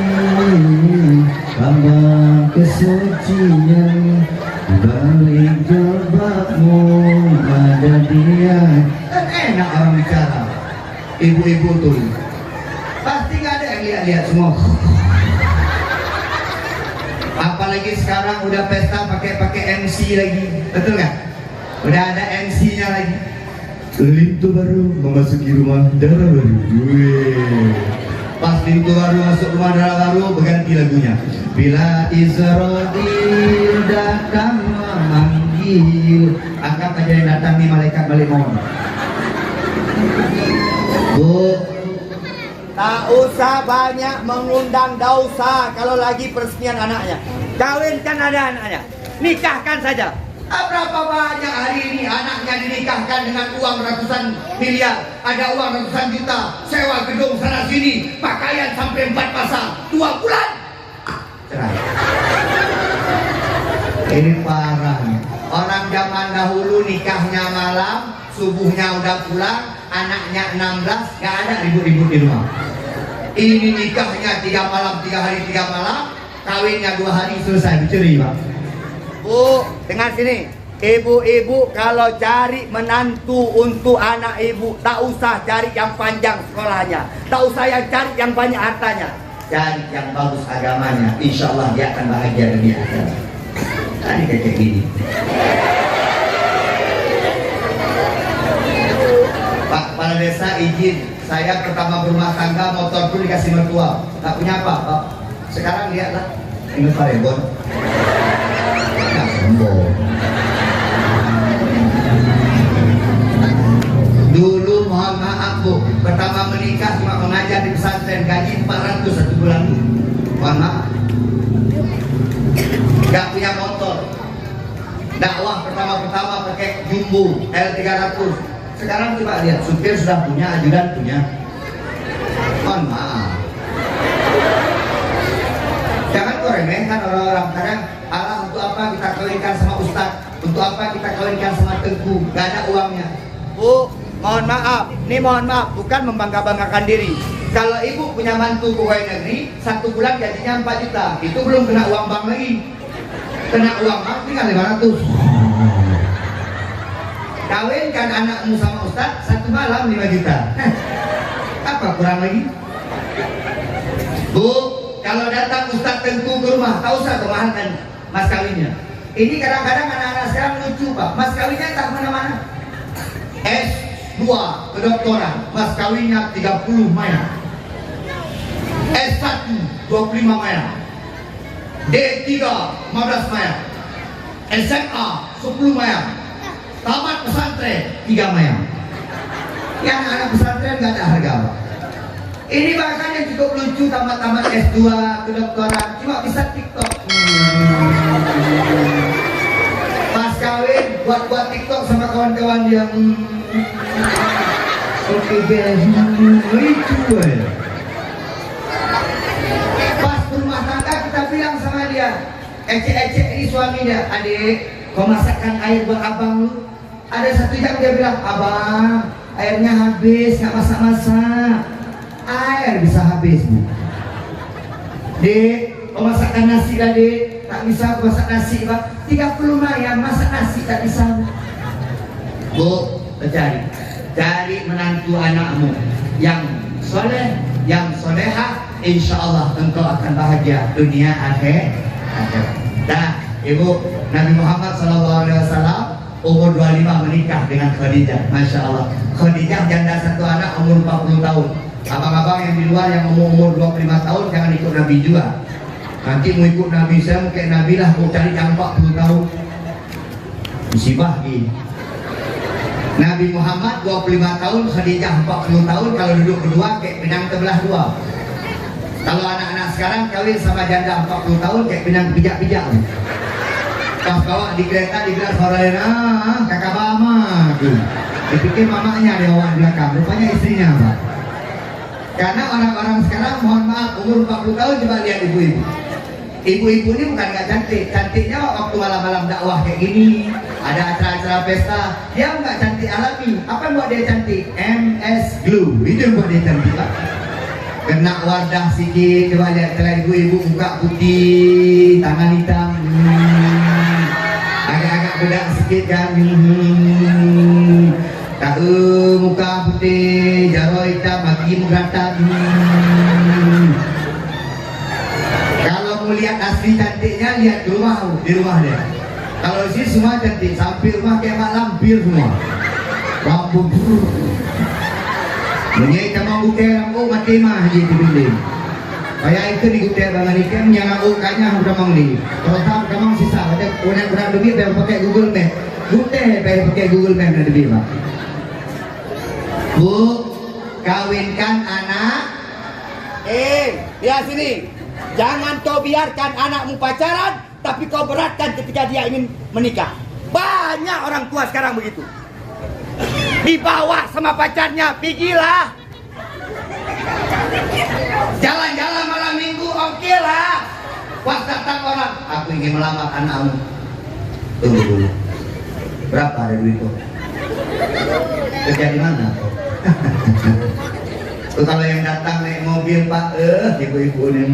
lambang kesucian, balik jilbabmu ada dia. Enak orang bicara. Ibu-ibu tuh pasti nggak ada yang lihat-lihat semua. Apalagi sekarang udah pesta pakai MC lagi, betul nggak? Udah ada MC-nya lagi. Pintu baru memasuki rumah darah baru. Pas pintu baru masuk rumah darah baru berganti lagunya. Bila Israel datang memanggil, anggap aja yang datang nih malaikat balik mohon. Bu, Tak usah banyak mengundang dausa kalau lagi peresmian anaknya. Kawinkan ada anaknya, nikahkan saja. berapa banyak hari ini anaknya dinikahkan dengan uang ratusan miliar, ada uang ratusan juta, sewa gedung sana sini, pakaian sampai 4 pasang, 2 bulan cerai. Ini parah nih. Orang zaman dahulu nikahnya malam, subuhnya udah pulang, anaknya 16, gak ada ribut-ribut di rumah. Ini nikahnya 3 malam, 3 hari, 3 malam, kawinnya 2 hari selesai, diceri Pak. Bu, dengar sini. Ibu-ibu kalau cari menantu untuk anak ibu, tak usah cari yang panjang sekolahnya, tak usah yang cari yang banyak hartanya. Cari yang bagus agamanya, insya Allah dia akan bahagia dunia akhirat. Tadi kayak gini. Pak Kepala Desa izin, saya pertama berumah tangga motor pun dikasih mertua, tak punya apa Pak. Sekarang lihatlah, ini Pak Rebon. Nah, sombong. Dulu mohon maaf Bu, pertama menikah cuma mengajar di pesantren, gaji 400 1 bulan Bu. Mohon maaf. Gak punya motor. Dakwah pertama-pertama pakai Jumbo L300. Sekarang coba lihat, supir sudah punya, ajudan punya. Mohon maaf. Jangan kok remehkan orang-orang. Kadang Allah untuk apa kita kawinkan sama ustaz, untuk apa kita kawinkan sama tengku, gak ada uangnya. Bu, mohon maaf, bukan membangga-banggakan diri. Kalau ibu punya mantu pegawai negeri, 1 bulan gajinya 4 juta, itu belum kena uang bank lagi. Kena uang bank tinggal 500. Kawinkan anakmu sama ustaz, 1 malam 5 juta. Apa kurang lagi? Bu, kalau datang ustaz tengku ke rumah, tak usah kemahalkan mas kawinnya. Ini kadang-kadang anak-anak sekarang lucu Pak, mas kawinnya tak mana-mana. S2 kedokteran, mas kawinnya 30 maya. S1 25 maya. D3 15 maya. SMA 10 maya. Tamat pesantren 3 maya. Yang anak pesantren gak ada harga Pak. Ini bahkan yang cukup lucu, tamat-tamat S2 kedokteran cuma bisa TikTok. Pas kawin buat TikTok sama kawan-kawan yang oke beres lucu ya. Pas rumah tangga kita bilang sama dia, ecek-ecek ini suaminya, adik kau masakkan air buat abang lu. Ada 1 jam dia bilang, abang airnya habis nggak masak-masak. Air bisa habis Bu. Dek, kau masakkan nasi lah dek. Tak bisa masak nasi Pak. 30 maya masak nasi tak bisa. Bu, cari menantu anakmu yang soleh, yang solehah, insya Allah engkau akan bahagia dunia akhir. Dah, Ibu, Nabi Muhammad SAW umur 25 menikah dengan Khadijah. Masya Allah, Khadijah janda 1 anak umur 40 tahun. Abang-abang yang di luar yang umur 25 tahun jangan ikut Nabi juga. Nanti mau ikut Nabi, saya mau kayak Nabi lah, mau cari yang 40 tahun. Musibah ini. Nabi Muhammad 25 tahun, Khadijah 40 tahun. Kalau duduk berdua kayak pinang terbelah 2. Kalau anak-anak sekarang kawin sama janda 40 tahun kayak pinang pijak-pijak. Pas bawa di kereta dibilang saudara, kakak mama tuh. Dipikir mamanya di bawah belakang, rupanya istrinya Pak. Karena orang-orang sekarang mohon maaf umur 40 tahun coba lihat ibu-ibu. Ibu-ibu ini bukan gak cantik, cantiknya waktu malam-malam dakwah kayak gini, ada acara-acara pesta, dia nggak cantik alami. Apa yang buat dia cantik? MS Glue, itu yang buat dia cantik Pak. Kena wardah sikit, coba lihat celah ibu-ibu muka putih, tangan hitam, agak-agak bedak sikit kan. Tahu muka putih, jaro hitam, kaki menggerantak. Kalau mau lihat asli cantiknya, lihat di rumah dia. Kalau di sini semua cantik, sampai rumah kayak mak lampir semua. Rambut menyai kamang bukai rambut mati mah je di bilik. Kayak itu di gutai bangan ikan yang aku kanya kamang ni. Kalau tak kamang sisa, ada orang lebih dia pakai Google Map. Gutai pakai Google Map ada lebih Pak. Bu, kawinkan anak. Lihat sini. Jangan kau biarkan anakmu pacaran, tapi kau beratkan ketika dia ingin menikah. Banyak orang tua sekarang begitu. Dibawa sama pacarnya, pergilah. Jalan-jalan malam minggu, oke lah. Pas datang orang, aku ingin melamar anakmu. Tunggu dulu. Berapa ada duit kau? Kerja di mana? Tuh kalau yang datang naik mobil Pak, ibu-ibu nih,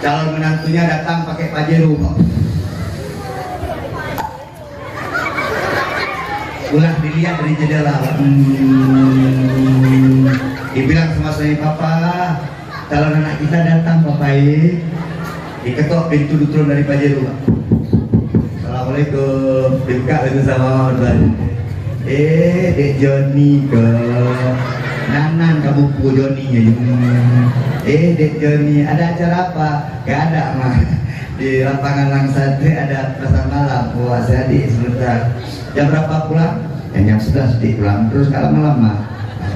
calon menantunya datang pakai Pajero Pak. Ulah dilihat dari jendela Pak. Dibilang sama saya, Papa, calon anak kita datang Papa diketok pintu turun dari Pajero Pak. Assalamualaikum, dibuka itu sama Mama. Dek Joni ke Nanan kamu pukul Joninya. Dek Joni, ada acara apa? Gak ada mah. Di lapangan Langsatri ada pasar malam. Wah saya adik sebentar. Jam berapa pulang? Jam 11 di pulang. Terus kalau malam mah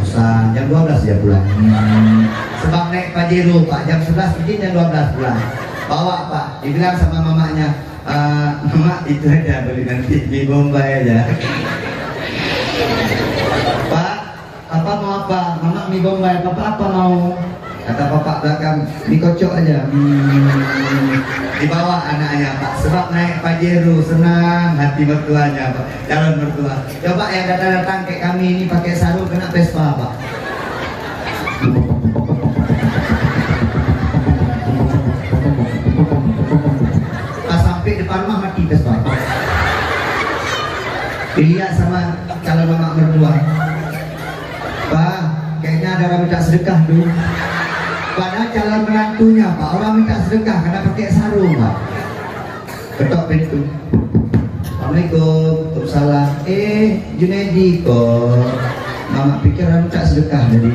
susah. Jam 12 dia pulang. Sebab naik Pajero Pak. Jam 11 pergi, jam 12 pulang. Bawa Pak. Dibilang sama mamanya, Mama itu aja beli nanti di Bombay aja. Pak, Papa mau apa? Mama mie Bombay. Papa apa mau? Kata bapak belakang, dikocok aja. Dibawa anaknya Pak, sebab naik Pajero senang hati mertuanya Pak, calon mertua. Coba yang datang-datang kayak kami ini pakai sarung kena Vespa Pak. Pas sampai depan rumah mati Vespa. Dilihat sama calon mama mertua, Pak, kayaknya ada orang minta sedekah dulu. Padahal calon menantunya Pak, orang minta sedekah karena pakai sarung Pak. Ketok pintu. Assalamualaikum, Waalaikumsalam. Junaidi kok. Mama pikir orang minta sedekah jadi.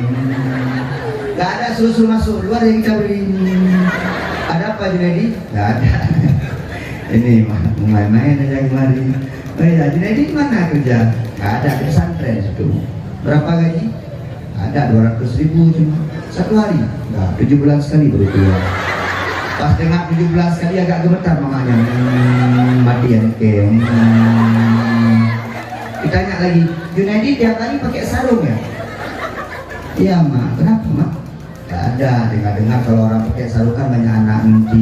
Gak ada, suruh masuk, luar yang kita beri. Ada apa Junaidi? Gak ada. Ini main-main aja kemarin. Oh iya, Junaidi mana kerja? Gak ada, di pesantren situ. Berapa gaji? Ada 200.000 cuma satu hari. Enggak, 7 bulan sekali baru keluar. Pas dengar 7 bulan sekali agak gemetar mamanya. Mati ya ke. Ditanya lagi, Junaidi tiap hari pakai sarung ya? Iya mak, kenapa mak? Gak ada, dengar-dengar kalau orang pakai sarung kan banyak anak nanti.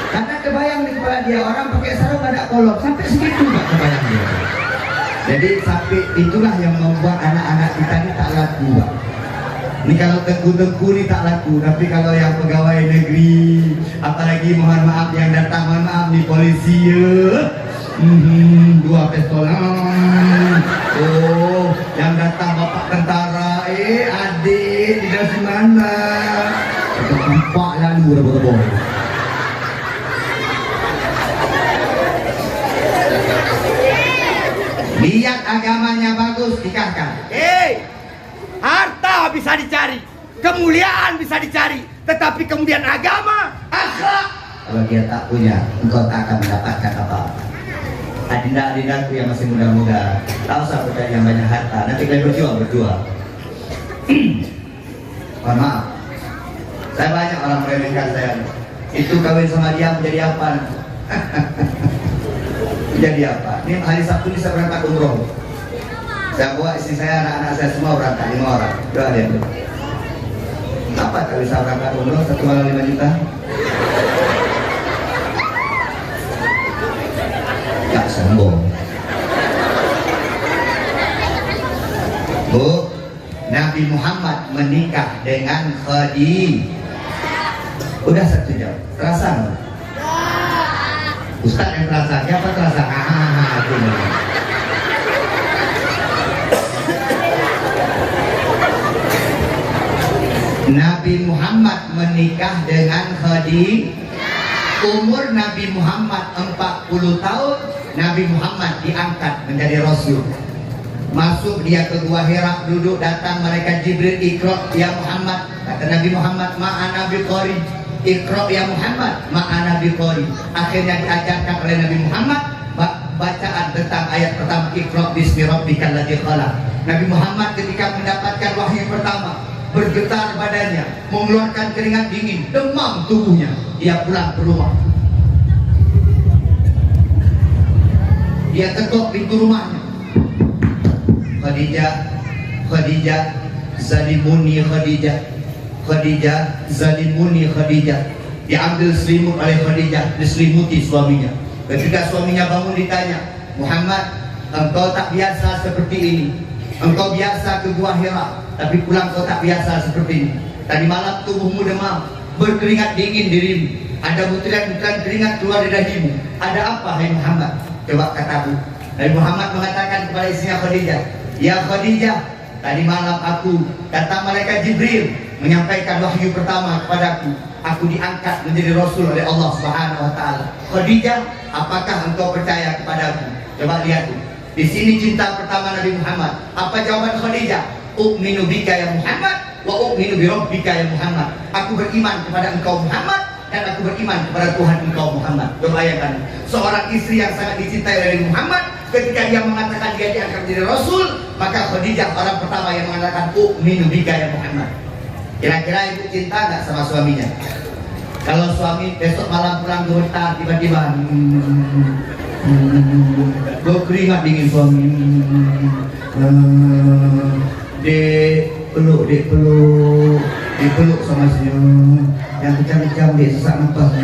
Karena kebayang di kepala dia orang pakai sarung gak ada kolor, sampai segitu Pak kebayang dia. Jadi sampai itulah yang membuat anak-anak kita ini tak laku Pak. Ini kalau tengku-tengku ini tak laku, tapi kalau yang pegawai negeri, apalagi mohon maaf yang datang, mohon maaf nih polisi ya. 2 pistol. Oh, yang datang bapak tentara, adik di dari mana? Empat lalu dah betul. Lihat agamanya bagus, nikahkan. Harta bisa dicari, kemuliaan bisa dicari, tetapi kemudian agama, akhlak. Kalau dia tak punya, engkau tak akan mendapatkan apa-apa. Adinda-adindaku yang masih muda-muda, tak usah percaya yang banyak harta. Nanti kalian berdua. Mohon maaf, saya banyak orang meremehkan saya. Itu kawin sama dia menjadi apa? Jadi apa? Ini hari Sabtu ini saya berangkat umroh. Saya bawa istri saya, anak-anak saya semua berangkat 5 orang. Doa dia tuh. Apa kalau bisa berangkat umroh 1 malam 5 juta? Gak sombong. Bu, Nabi Muhammad menikah dengan Khadijah. Udah 1 jam. Terasa nggak? Ustaz yang terasa, siapa terasa? Itu Nabi Muhammad menikah dengan Khadijah. Umur Nabi Muhammad 40 tahun, Nabi Muhammad diangkat menjadi Rasul. Masuk dia ke Gua Hira, duduk, datang mereka Jibril, Iqra ya Muhammad. Kata Nabi Muhammad, ma'ana biqari. Iqra ya Muhammad, ma'ana biqari. Akhirnya diajarkan oleh Nabi Muhammad bacaan tentang ayat pertama, Iqra bismi rabbikal ladzi khalaq. Nabi Muhammad ketika mendapatkan wahyu pertama, bergetar badannya, mengeluarkan keringat dingin, demam tubuhnya. Dia pulang ke rumah. Dia ketuk pintu rumahnya. Khadijah, zalimuni Khadijah, zalimuni Khadijah. Diambil selimut oleh Khadijah, diselimuti suaminya. Ketika suaminya bangun ditanya, Muhammad, engkau tak biasa seperti ini. Engkau biasa ke Gua Hira, tapi pulang kau tak biasa seperti ini. Tadi malam tubuhmu demam, berkeringat dingin dirimu, ada butiran-butiran keringat keluar dari dahimu. Ada apa hai Muhammad? Coba kataku. Nabi Muhammad mengatakan kepada istrinya Khadijah, ya Khadijah, tadi malam aku datang malaikat Jibril menyampaikan wahyu pertama kepadaku. Aku diangkat menjadi Rasul oleh Allah Subhanahu Wa Taala. Khadijah, apakah engkau percaya kepadaku? Coba lihat tuh. Di sini cinta pertama Nabi Muhammad. Apa jawaban Khadijah? U'minu bika ya Muhammad wa u'minu bi rabbika ya Muhammad. Aku beriman kepada engkau Muhammad dan aku beriman kepada Tuhan engkau Muhammad. Coba bayangkan, seorang istri yang sangat dicintai oleh Muhammad, ketika dia mengatakan dia diangkat menjadi Rasul, maka Khadijah orang pertama yang mengatakan u'minu bika ya Muhammad. Kira-kira ibu cinta nggak sama suaminya? Kalau suami besok malam pulang gemetar tiba-tiba berkeringat dingin suami, dek peluk, dipeluk sama istrinya, yang kecam-kecam dia sesak nafas,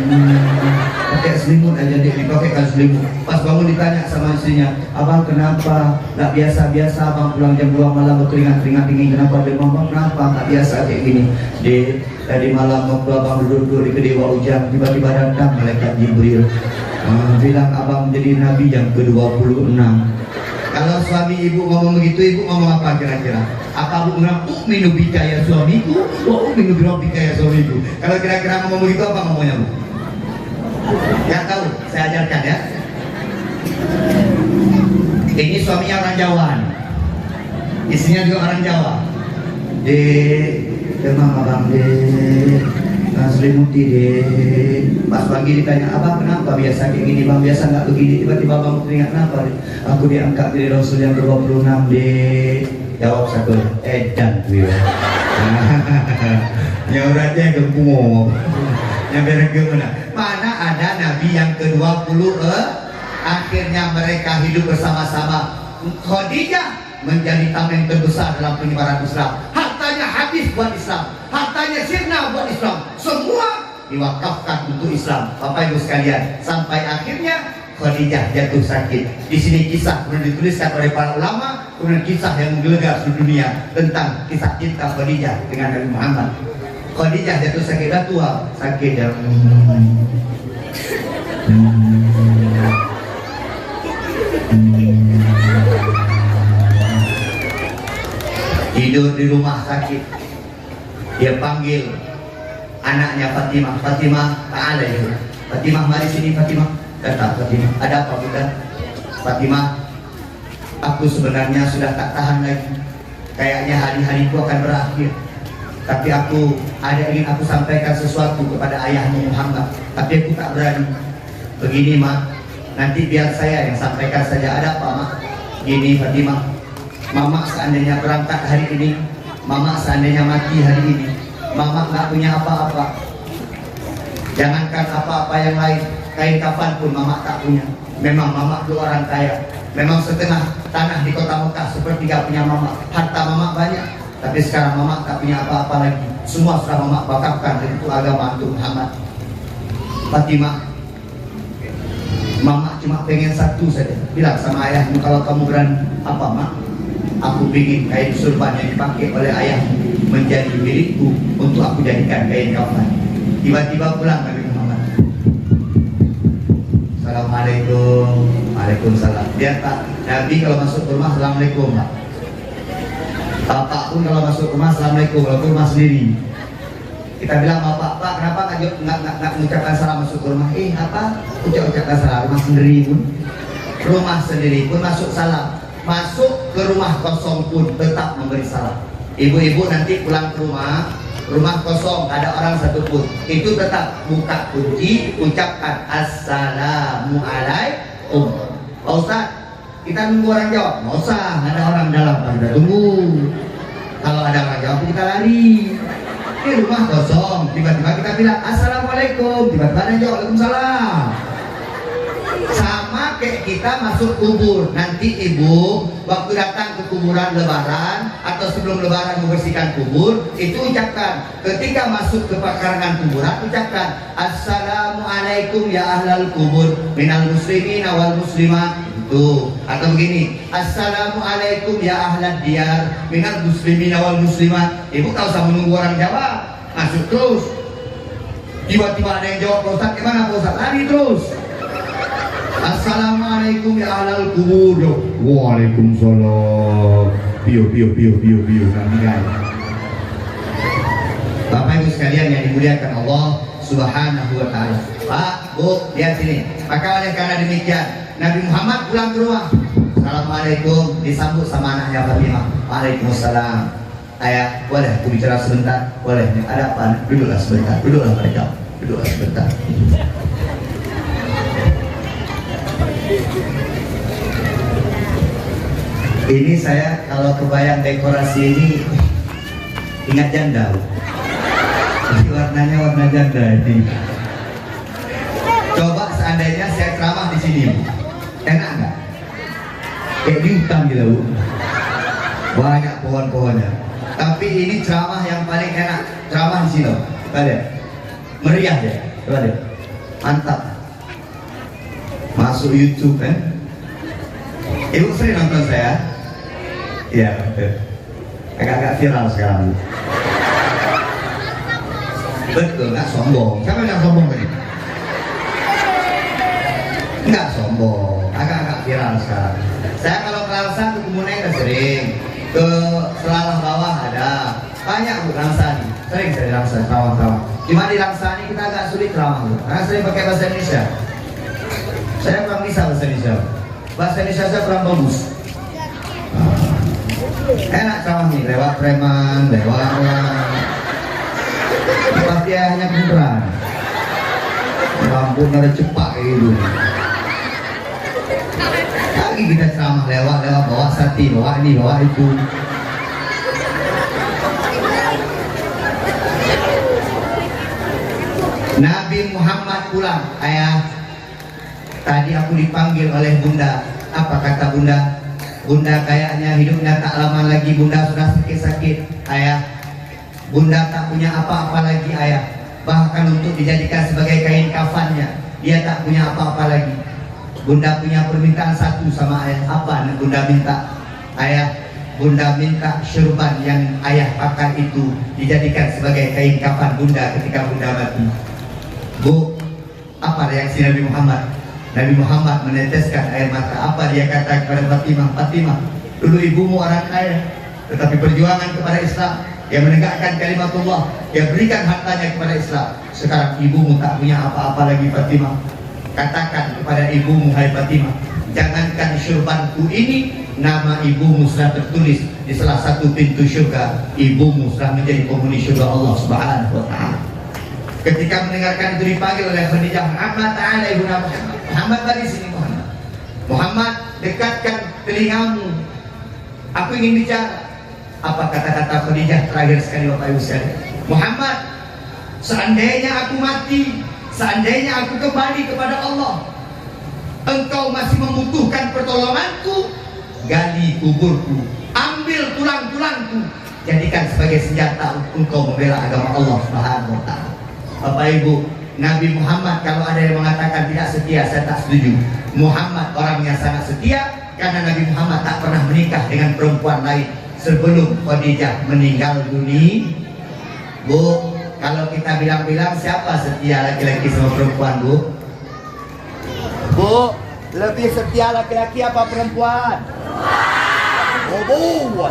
pakai selimut aja dia dipakaikan selimut. Pas bangun ditanya sama istrinya, abang kenapa? Nggak biasa-biasa abang pulang jam 2 malam berkeringat-keringat dingin, kenapa? Dia ngomong kenapa? Nggak biasa kayak gini. Tadi malam waktu abang duduk di kedua ujang, tiba-tiba datang malaikat Jibril, bilang abang jadi nabi yang ke-26. Kalau suami ibu ngomong begitu, ibu ngomong apa kira-kira? Apa ibu bilang, u'minu bika ya suamiku, wa u'minu birabbika ya suamiku. Kalau kira-kira ngomong begitu, apa ngomongnya bu? Yang tahu, saya ajarkan ya. Ini suaminya orang Jawa, istrinya juga orang Jawa. Demam abang selimuti pas pagi ditanya abang kenapa biasa kayak gini bang, biasa nggak begini, tiba-tiba abang teringat kenapa aku diangkat dari Rasul yang ke-26 jawab satu edan nyauranya gempung yang bagaimana mana ada nabi yang ke-20 akhirnya mereka hidup bersama-sama. Khadijah menjadi tameng terbesar dalam penyebaran Islam, hartanya habis buat Islam, hartanya sirna buat Islam, semua diwakafkan untuk Islam. Bapak Ibu sekalian, sampai akhirnya Khadijah jatuh sakit. Di sini kisah kemudian dituliskan oleh para ulama, kemudian kisah yang menggelegar seluruh dunia tentang kisah cinta Khadijah dengan Nabi Muhammad. Khadijah jatuh sakit, dah tua, sakit yang tidur di rumah sakit. Dia panggil anaknya Fatimah, Fatimah tak ada ya. Fatimah mari sini Fatimah. Kata Fatimah, ada apa bunda? Fatimah, aku sebenarnya sudah tak tahan lagi. Kayaknya hari-hariku akan berakhir. Tapi ingin aku sampaikan sesuatu kepada ayahmu Muhammad. Tapi aku tak berani. Begini mak, nanti biar saya yang sampaikan saja. Ada apa mak? Gini Fatimah, mama seandainya berangkat hari ini, mama seandainya mati hari ini, mama nggak punya apa-apa. Jangankan apa-apa yang lain, kain kafan pun mama tak punya. Memang mama itu orang kaya. Memang setengah tanah di kota Mekah sepertiga punya mama. Harta mama banyak, tapi sekarang mama tak punya apa-apa lagi. Semua sudah mama wakafkan untuk agama untuk Muhammad. Fatimah, mama cuma pengen satu saja. Bilang sama ayahmu kalau kamu berani. Apa mak? Aku ingin kain surban yang dipakai oleh ayahmu menjadi milikku untuk aku jadikan kain kafan. Tiba-tiba pulang Nabi Muhammad. Assalamualaikum. Waalaikumsalam. Dia tak Nabi kalau masuk ke rumah assalamualaikum pak. Bapak pun kalau masuk ke rumah assalamualaikum, kalau ke rumah sendiri. Kita bilang bapak, pak kenapa nggak mengucapkan salam masuk ke rumah? Apa? Ucapkan salam rumah sendiri pun masuk salam. Masuk ke rumah kosong pun tetap memberi salam. Ibu-ibu nanti pulang ke rumah kosong ada orang satupun, itu tetap buka kunci, ucapkan assalamualaikum. Pak Ustaz, kita nunggu orang jawab? Nggak usah, ada orang dalam, kita tunggu. Kalau ada orang jawab kita lari. Ini rumah kosong, tiba-tiba kita bilang assalamualaikum, tiba-tiba ada yang jawab waalaikumsalam. Sama kayak kita masuk kubur. Nanti ibu waktu datang ke kuburan lebaran atau sebelum lebaran membersihkan kubur, itu ucapkan. Ketika masuk ke pekarangan kuburan, ucapkan assalamualaikum ya ahlal kubur minal muslimin wal muslimat. Itu atau begini, assalamualaikum ya ahlad diyar minal muslimin wal muslimat. Ibu tak usah menunggu orang jawab, masuk terus. Tiba-tiba ada yang jawab, Pak Ustaz gimana Pak Ustaz? Lari terus. Assalamualaikum ya ahlal kubur. Waalaikumsalam. Piu. Bapak Ibu sekalian yang dimuliakan Allah Subhanahu wa taala. Pak, Bu, lihat sini. Maka oleh karena demikian, Nabi Muhammad pulang ke rumah. Assalamualaikum, disambut sama anaknya Fatimah. Waalaikumsalam. Ayah, boleh aku bicara sebentar? Boleh. Ada apa? Duduklah sebentar. Duduklah mereka. Duduklah sebentar. Ini saya kalau kebayang dekorasi ini ingat janda. Ini warnanya warna janda ini. Coba seandainya saya ceramah di sini, enak nggak? Kayak di hutan gitu, Bu. Banyak pohon-pohonnya. Tapi ini ceramah yang paling enak. ceramah di sini. Coba lihat. Meriah deh. Coba lihat. Mantap. Masuk YouTube kan. Ibu sering nonton saya? Iya, betul. Agak-agak viral sekarang. Betul, nggak sombong. Siapa yang sombong tadi? Nggak sombong, agak-agak viral sekarang. Saya kalau ke Langsa ke Kemuneng udah sering, ke Selalah bawah ada, banyak Bu Langsa nih. Sering saya di Langsa, terawang-terawang. Cuma di Langsa ini kita agak sulit terawang, karena sering pakai bahasa Indonesia. Saya kurang bisa bahasa Indonesia. Bahasa Indonesia saya kurang bagus. Enak terawang nih, lewat preman, lewat orang. Pasti hanya beneran. Rambut ada cepak kayak gitu. Lagi kita ceramah lewat bawa sati, bawa ini, bawa itu. Nabi Muhammad pulang. Ayah, tadi aku dipanggil oleh bunda. Apa kata bunda? Bunda kayaknya hidupnya tak lama lagi. Bunda sudah sakit-sakit. Ayah, bunda tak punya apa-apa lagi ayah. Bahkan untuk dijadikan sebagai kain kafannya, dia tak punya apa-apa lagi. Bunda punya permintaan satu sama ayah. Apa bunda minta? Ayah, bunda minta syurban yang ayah pakai itu dijadikan sebagai kain kafan bunda ketika bunda mati. Bu, apa reaksi Nabi Muhammad? Nabi Muhammad meneteskan air mata. Apa dia kata kepada Fatimah? Fatimah, dulu ibumu orang kaya, tetapi perjuangan kepada Islam, dia menegakkan kalimatullah, dia berikan hartanya kepada Islam. Sekarang ibumu tak punya apa-apa lagi Fatimah. Katakan kepada ibumu, hai Fatimah, jangankan syurbanku ini, nama ibumu sudah tertulis di salah satu pintu syurga. Ibumu sudah menjadi penghuni syurga Allah Subhanahu wa ta'ala. Ketika mendengarkan itu dipanggil oleh Khadijah, Muhammad ta'ala ibu Muhammad. Muhammad balik sini Muhammad. Muhammad, dekatkan telingamu. Aku ingin bicara. Apa kata-kata Khadijah terakhir sekali Bapak Ibu sekalian? Muhammad, seandainya aku mati, seandainya aku kembali kepada Allah, engkau masih membutuhkan pertolonganku, gali kuburku, ambil tulang-tulangku, jadikan sebagai senjata untuk engkau membela agama Allah Subhanahu wa ta'ala. Bapak Ibu, Nabi Muhammad kalau ada yang mengatakan tidak setia, saya tak setuju. Muhammad orangnya sangat setia, karena Nabi Muhammad tak pernah menikah dengan perempuan lain sebelum Khadijah meninggal dunia. Bu, kalau kita bilang-bilang siapa setia laki-laki sama perempuan, Bu? Bu, lebih setia laki-laki apa perempuan? Oh, Bu.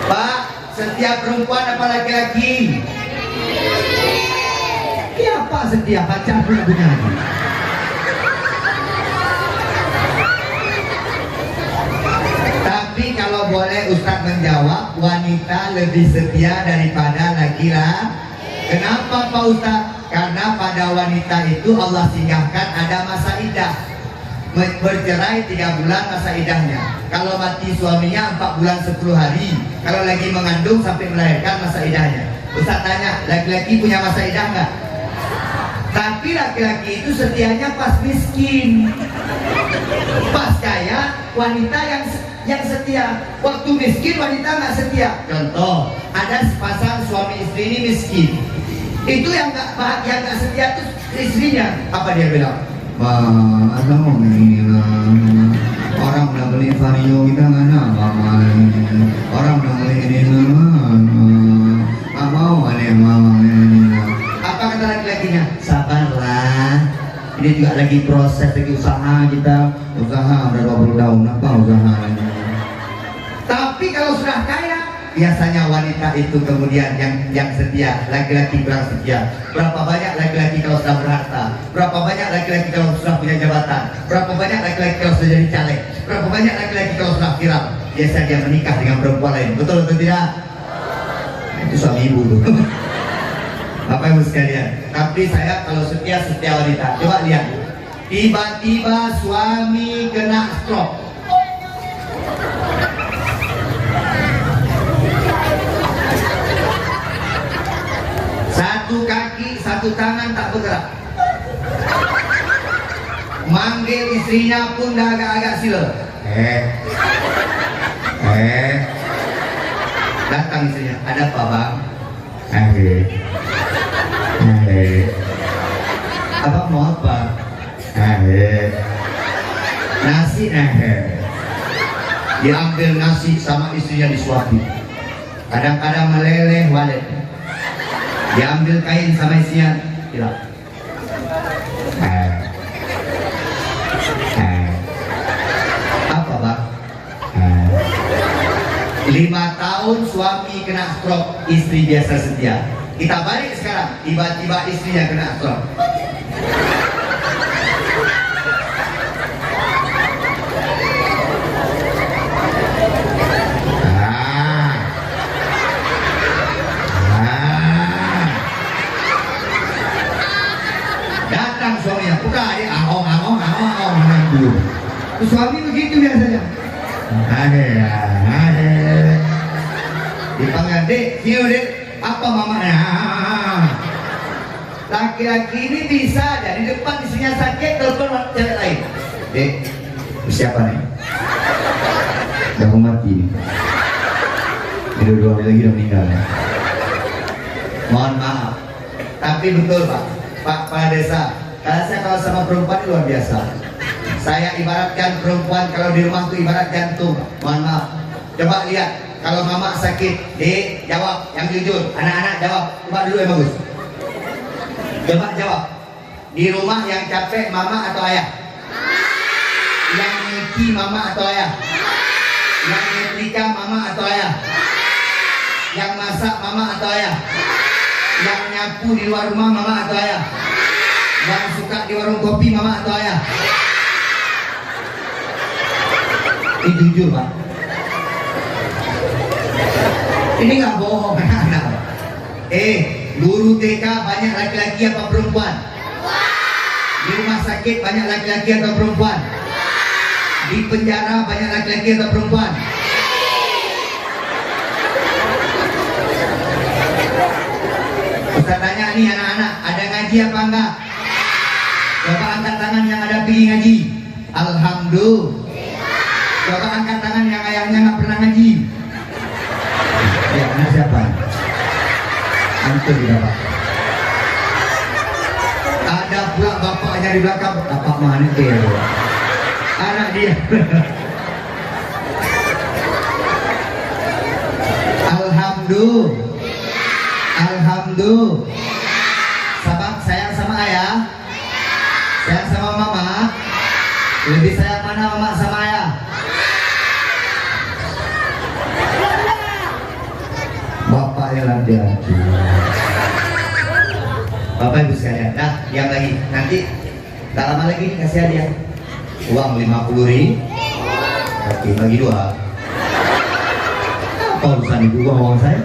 Pak, setia perempuan apa laki-laki? Siapa setia? Baca lagunya lagi. Tapi kalau boleh Ustaz menjawab, wanita lebih setia daripada laki-laki. Kenapa Pak Ustaz? Karena pada wanita itu Allah singgahkan ada masa iddah. Bercerai 3 bulan masa iddahnya. Kalau mati suaminya 4 bulan 10 hari. Kalau lagi mengandung sampai melahirkan masa iddahnya. Ustaz tanya, laki-laki punya masa iddah nggak? Tapi laki-laki itu setianya pas miskin. Pas kaya, wanita yang setia. Waktu miskin wanita nggak setia. Contoh, ada sepasang suami istri ini miskin. Itu yang nggak setia tuh istrinya. Apa dia bilang? Wah, ada mau ini orang udah beli vario kita mana main. Orang udah beli ini nggak mau ini. Apa kata laki-lakinya? Sabarlah. Ini juga lagi proses, lagi usaha kita. Usaha udah 20 tahun, apa usahanya? Tapi kalau sudah kaya, biasanya wanita itu kemudian yang setia, laki-laki kurang setia. Berapa banyak laki-laki kalau sudah berharta? Berapa banyak laki-laki kalau sudah punya jabatan? Berapa banyak laki-laki kalau sudah jadi caleg? Berapa banyak laki-laki kalau sudah viral? Biasanya dia menikah dengan perempuan lain. Betul atau tidak? Itu suami ibu tuh. Bapak Ibu sekalian. Tapi saya kalau setia wanita. Coba lihat. Tiba-tiba suami kena stroke. Satu kaki, satu tangan tak bergerak. Manggil istrinya pun dah agak-agak sila. bilang istrinya, ada apa bang? Abang mau apa? Nasi. Diambil nasi sama istrinya disuapin. Kadang-kadang meleleh walet. Diambil kain sama istrinya, bilang. Apa bang? 5 tahun suami kena stroke, istri biasa setia. Kita balik sekarang, tiba-tiba istrinya kena stroke. Datang suaminya, buka dia ahong menantu. Suami begitu biasanya. Dipanggil, dek, sini dek, apa mama? Laki-laki ini bisa dari depan istrinya sakit, telepon cewek lain. Dek, siapa nih? Udah mau mati nih. Ini 2 hari lagi udah meninggal. Mohon maaf, tapi betul Pak Kepala Desa, saya kalau sama perempuan itu luar biasa. Saya ibaratkan perempuan kalau di rumah itu ibarat jantung. Mohon maaf. Coba lihat, kalau mama sakit, dek jawab yang jujur. Anak-anak jawab. Coba dulu yang bagus. Coba jawab. Di rumah yang capek mama atau ayah? Yang nyuci mama atau ayah? Yang nyetrika mama atau ayah? Yang masak mama atau ayah? Yang nyapu di luar rumah mama atau ayah? Yang suka di warung kopi mama atau ayah? Ini jujur Pak. Ini nggak bohong anak-anak. Guru TK banyak laki-laki apa perempuan? Di rumah sakit banyak laki-laki atau perempuan? Di penjara banyak laki-laki atau perempuan? Ustaz tanya nih anak-anak, ada ngaji apa enggak? Coba angkat tangan yang ada pergi ngaji. Alhamdulillah. Coba angkat tangan yang ayahnya nggak pernah ngaji. Ya, anak siapa? Antum tidak Pak. Ada pula bapaknya di belakang. Bapak mana itu ya? Anak dia. Alhamdulillah. Sabab sayang sama ayah, sayang sama mama. Lebih sayang mana mama sama ayah? Bapak yang laki-laki. Bapak ibu sekalian. Nah, yang lagi nanti tak lama lagi kasih hadiah. Uang 50.000. Oke, bagi 2. Apa urusan ibu uang saya?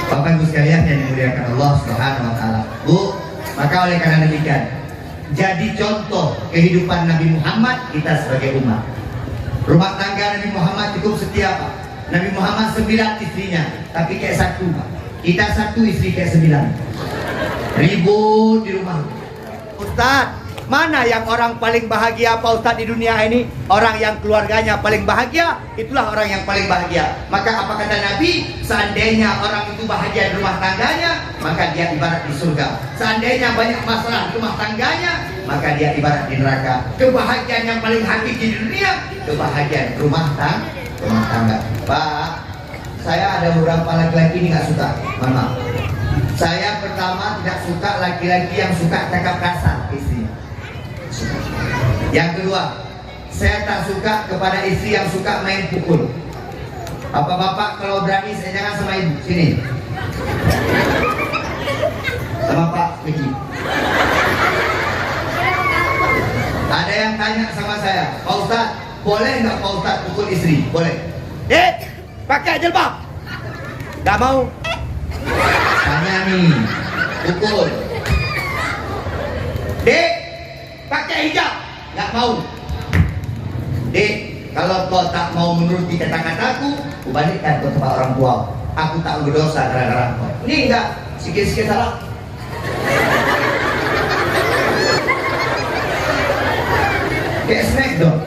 Bapak ibu sekalian yang dimuliakan Allah Subhanahu wa taala. Bu, maka oleh karena demikian, jadi contoh kehidupan Nabi Muhammad kita sebagai umat. Rumah tangga Nabi Muhammad cukup setia Pak. Nabi Muhammad 9 istrinya, tapi kayak 1 Pak. Kita 1 istri kayak 9. Ribut di rumah. Ustaz, mana yang orang paling bahagia Pak Ustaz di dunia ini? Orang yang keluarganya paling bahagia, itulah orang yang paling bahagia. Maka apa kata Nabi? Seandainya orang itu bahagia di rumah tangganya, maka dia ibarat di surga. Seandainya banyak masalah di rumah tangganya, maka dia ibarat di neraka. Kebahagiaan yang paling hakiki di dunia, kebahagiaan rumah tangga. Pak, saya ada beberapa laki-laki ini nggak suka, mama. Saya pertama tidak suka laki-laki yang suka cakap kasar istrinya. Yang kedua, saya tak suka kepada istri yang suka main pukul. Bapak-bapak kalau berani saya jangan sama ibu, sini. Sama Pak Beki. Ada yang tanya sama saya, Pak Ustaz, boleh nggak Pak Ustaz pukul istri? Boleh. Pakai jilbab. Gak mau. Tanya nih, pukul. Dek, pakai hijab. Gak mau. Dek, kalau kau tak mau menuruti kata-kataku, kubalikkan ke tempat orang tua. Aku tak berdosa gara-gara kau. Ini enggak, sikit-sikit salah. Kayak snack dong.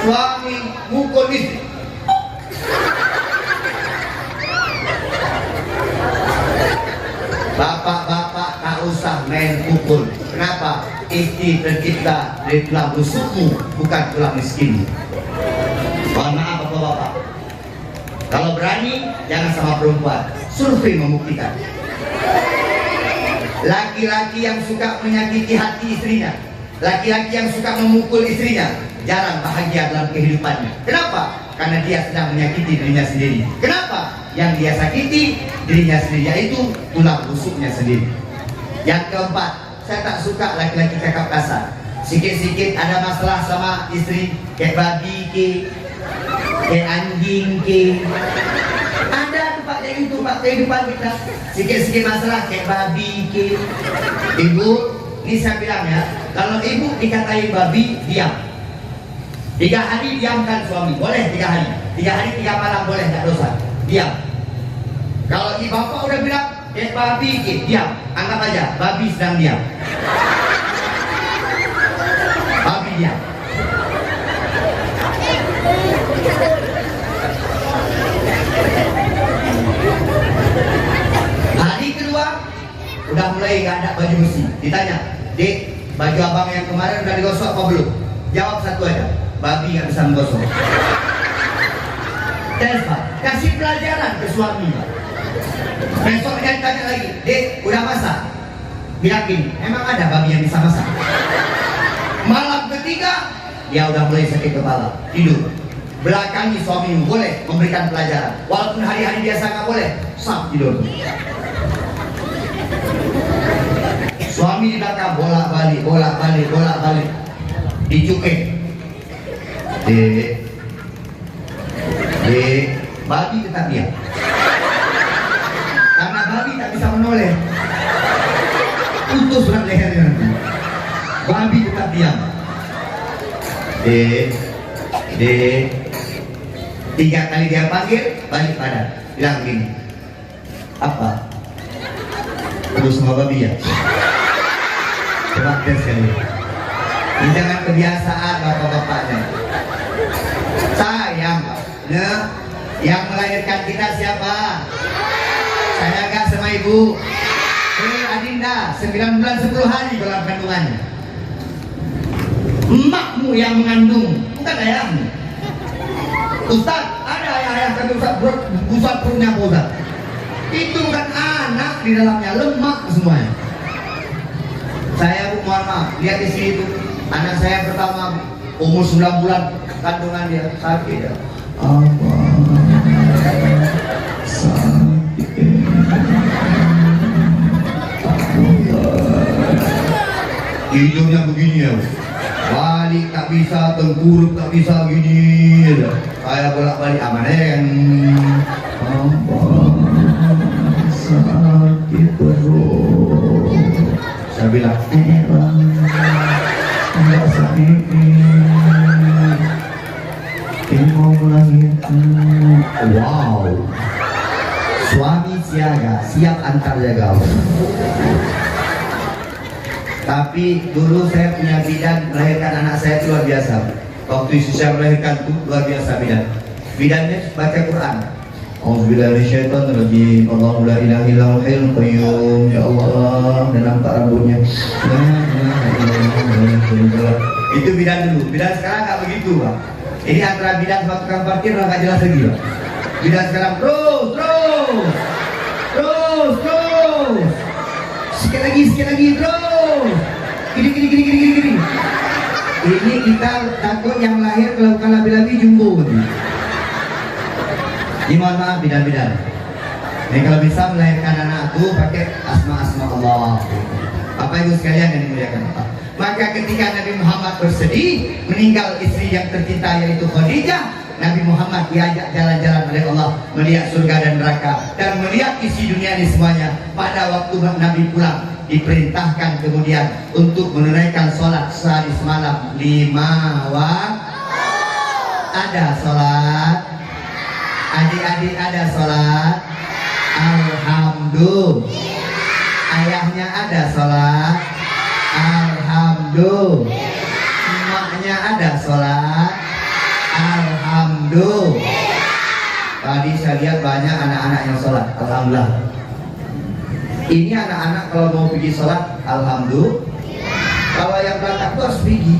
Suami mukul istri. istri tercipta dari tulang rusukmu, bukan tulang miskin. Mohon maaf bapak-bapak. Kalau berani, jangan sama perempuan. Survei membuktikan. Laki-laki yang suka menyakiti hati istrinya, laki-laki yang suka memukul istrinya, jarang bahagia dalam kehidupannya. Kenapa? Karena dia sedang menyakiti dirinya sendiri. Kenapa? Yang dia sakiti dirinya sendiri, yaitu tulang rusuknya sendiri. Yang keempat, saya tak suka laki-laki cakap kasar. Sikit-sikit ada masalah sama istri, kayak babi ke, kayak anjing ke. Ada tuh Pak, kayak gitu Pak, kehidupan kita. Sikit-sikit masalah kayak babi ke. Ibu, ini saya bilang ya, kalau ibu dikatain babi, diam. 3 hari diamkan suami, boleh 3 hari. 3 hari 3 malam boleh, tak dosa. Diam. Kalau ibu bapak udah bilang kayak babi, diam. Anggap aja babi sedang diam. Babi diam. Hari kedua udah mulai gak ada baju besi. Ditanya, Dek, baju abang yang kemarin udah digosok apa belum? Jawab satu aja, babi gak bisa menggosok. Tes Pak, kasih pelajaran ke suami Pak. Besoknya ditanya lagi, Dek, udah masak? Bilang gini, emang ada babi yang bisa masak? Malam ketiga, dia udah mulai sakit kepala, tidur. Belakangi suami boleh memberikan pelajaran, walaupun hari-hari biasa nggak boleh, sap tidur. Suami di belakang bolak-balik, bolak-balik, bolak-balik, dicukai. Dek, babi tetap diam. Karena babi tak bisa menoleh, putus berat lehernya nanti. Babi tetap diam. Dek, 3 kali dia panggil, balik badan, bilang gini, apa? Terus sama babi ya? Coba tes sekali. Ini jangan kebiasaan bapak-bapaknya. Sayang, nah, yang melahirkan kita siapa? Saya enggak sama ibu. Adinda, 9 bulan 10 hari dalam kandungannya. Emakmu yang mengandung, bukan ayahmu. Ustaz, ada ayah kami Ustaz, pusat perutnya Ustaz. Itu bukan anak di dalamnya, lemak semuanya. Saya Bu, mohon maaf, lihat di sini itu, anak saya pertama umur 9 bulan kandungan dia sakit ya. Apa? Hidungnya begini ya, balik tak bisa, tengkurap tak bisa gini ya. Saya bolak-balik aman kan. Sakit perut. Saya bilang, enggak sakit. Ini mau melahirkan. Wow. Suami siaga, siap antar jaga. Tapi dulu saya punya bidan melahirkan anak saya itu luar biasa. Waktu istri saya melahirkan itu luar biasa bidan. Bidannya baca Quran. Auzubillahiminasyaitonirrajim. Allahu la ilaha illal hayyul qayyum. Ya Allah, dan nampak rambutnya. Itu bidan dulu. Bidan sekarang nggak begitu, Pak. Ini antara bidan sama tukang parkir nggak jelas lagi, Pak. Bidan sekarang terus. Sekali lagi terus. Gini. Ini kita takut yang lahir melakukan labi-labi jumbo. Ini mohon maaf bidan-bidan. Ini kalau bisa melahirkan anak itu pakai asma-asma Allah. Bapak Ibu sekalian yang dimuliakan Allah. Maka ketika Nabi Muhammad bersedih meninggal istri yang tercinta yaitu Khadijah, Nabi Muhammad diajak jalan-jalan oleh Allah, melihat surga dan neraka dan melihat isi dunia ini semuanya. Pada waktu Nabi pulang, diperintahkan kemudian untuk menunaikan sholat sehari semalam 5 waktu. Ada sholat, adik-adik ada sholat. Alhamdulillah. Ayahnya ada sholat. Alhamdulillah. Emaknya ada sholat. Alhamdulillah. Tadi saya lihat banyak anak-anak yang sholat. Alhamdulillah. Ini anak-anak kalau mau pergi sholat, alhamdulillah. Kalau yang berangkat itu harus pergi.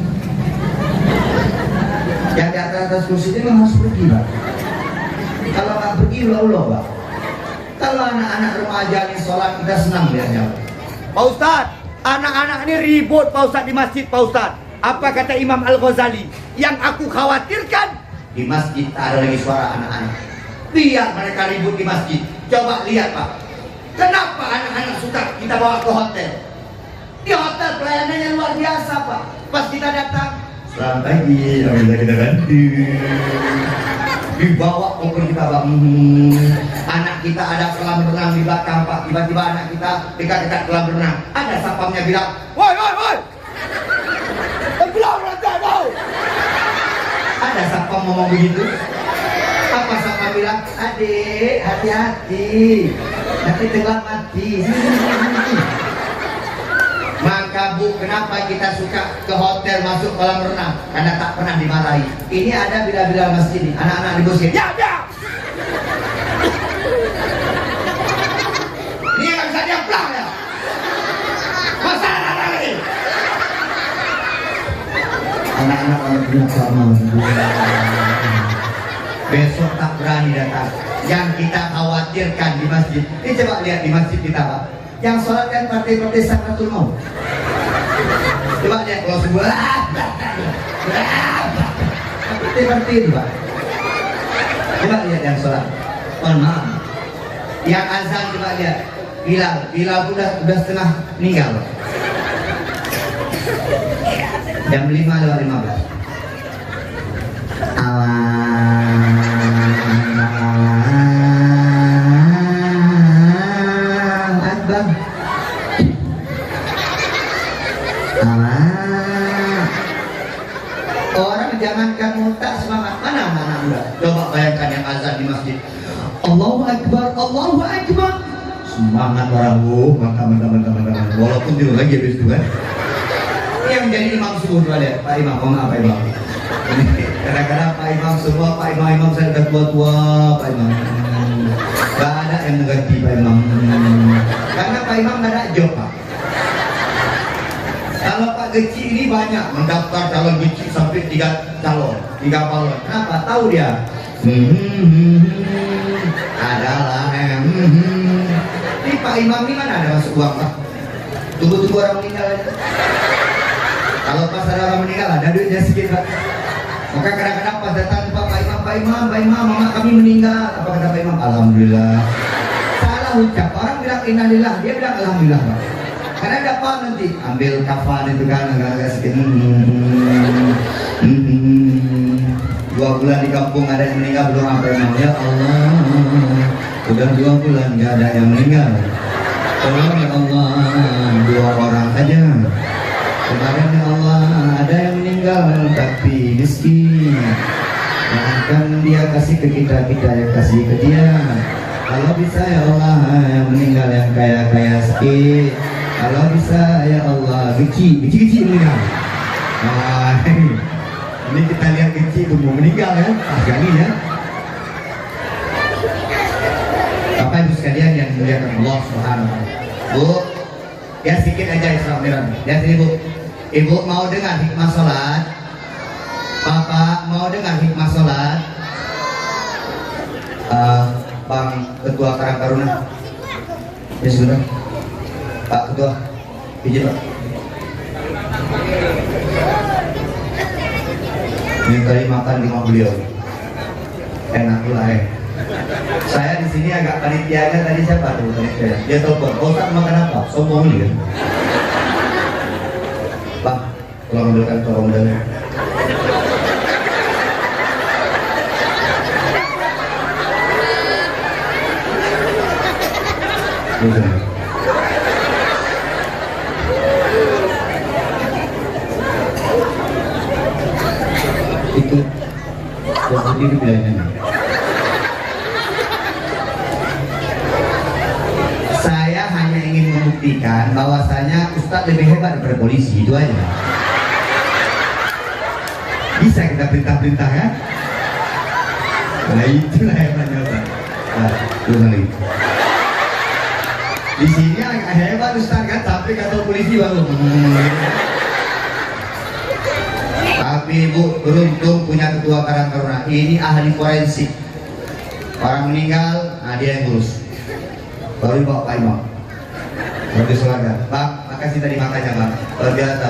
Yang di atas kursi ini memang harus pergi, Pak. Kalau nggak pergi, ulah Pak. Kalau anak-anak remaja ini sholat, kita senang lihatnya. Pak Ustadz, anak-anak ini ribut Pak Ustadz di masjid Pak Ustadz. Apa kata Imam Al-Ghazali? Yang aku khawatirkan, Di masjid tak ada lagi suara anak-anak. Biar mereka ribut di masjid. Coba lihat Pak. Kenapa anak-anak suka kita bawa ke hotel? Di hotel pelayanannya luar biasa Pak. Pas kita datang, selamat pagi, kita ganti. Dibawa koper kita Pak. Anak kita ada kolam renang di belakang Pak. Tiba-tiba anak kita dekat-dekat kolam renang. Ada sapamnya bilang, woi woi woi, kolam renang kau. Ada sapam ngomong begitu. Apa sapam bilang, adik hati-hati, nanti tenggelam mati. Maka Bu, kenapa kita suka ke hotel masuk kolam renang? Karena tak pernah dimarahi. Ini ada bila-bila masjid ini, anak-anak dibusin. Ya, ya. Ini nggak bisa diam pelang ya. Masa anak-anak ini? Anak-anak kalau punya sama. Besok tak berani datang. Yang kita khawatirkan di masjid. Ini coba lihat di masjid kita Pak. Yang sholat kan partai-partai Sakratul Maut. Coba lihat kalau sebuah partai itu Pak. Coba lihat yang sholat. Mohon maaf. Yang azan coba lihat. Bilal udah setengah meninggal. Jam 5:15. Orang jangankan muntah semangat mana udah. Coba bayangkan yang azan di masjid. Allahu Akbar, Allahu Akbar. Semangat orang mantap. Walaupun tidur lagi habis itu kan. Ini yang menjadi imam subuh tuh lihat Pak Imam, Pak Imam. Kadang-kadang Pak Imam semua, Pak Imam saya udah tua Pak Imam. Gak ada yang mengganti Pak Imam. Karena Pak Imam gak ada job Pak. Kalau Pak Geci ini banyak mendaftar calon Geci sampai 3 balon. Kenapa? Tahu dia. Adalah Ini Pak Imam ini mana ada masuk uang Pak? Tunggu-tunggu orang meninggal aja. Kalau pas ada orang meninggal ada duitnya sedikit Pak. Maka kadang-kadang pas datang Pak Imam, mama kami meninggal. Apa kata Pak Imam? Alhamdulillah. Salah ucap. Orang bilang innalillah, dia bilang alhamdulillah Pak. Karena ada apa nanti? Ambil kafan itu kan agak-agak sedikit. 2 bulan di kampung ada yang meninggal belum apa Imam. Ya Allah, udah 2 bulan nggak ada yang meninggal. Tolong ya Allah, 2 orang aja. Kemarin ya Allah ada yang meninggal tapi miskin. Jangan dia kasih ke kita, kita yang kasih ke dia. Kalau bisa ya Allah yang meninggal yang kaya sakit. Kalau bisa ya Allah Geci meninggal. Nah, ini kita lihat Geci itu mau meninggal ya, kali ya. Bapak Ibu sekalian yang dimuliakan Allah Subhanahu wa taala. Bu, ya sedikit aja Isra Mi'raj. Ya sini Bu. Ibu mau dengar hikmah sholat? Bapak mau dengar hikmah sholat? Bang Ketua Karang Taruna. Ya sudah. Pak Ketua, izin Pak. Ini tadi makan di rumah beliau. Enak pula ya. Saya di sini agak panitianya tadi siapa tuh panitia? Dia telepon. Oh tak makan apa? Sombong nih kan? Pak, tolong ambilkan tolong dan. Itu yang sendiri bilangnya. Saya hanya ingin membuktikan bahwasanya Ustadz lebih hebat daripada polisi, itu aja. Bisa kita perintah-perintah ya? Nah itulah hebatnya Ustadz. Nah, itu lagi. Di sini agak hebat Ustadz kan, tapi kata polisi baru. Tapi Ibu beruntung punya ketua Karang Taruna. Ini ahli forensik. Orang meninggal, nah dia yang ngurus. Baru dibawa Pak Imam. Baru disolatkan. Bang, makasih tadi makannya Bang. Luar biasa.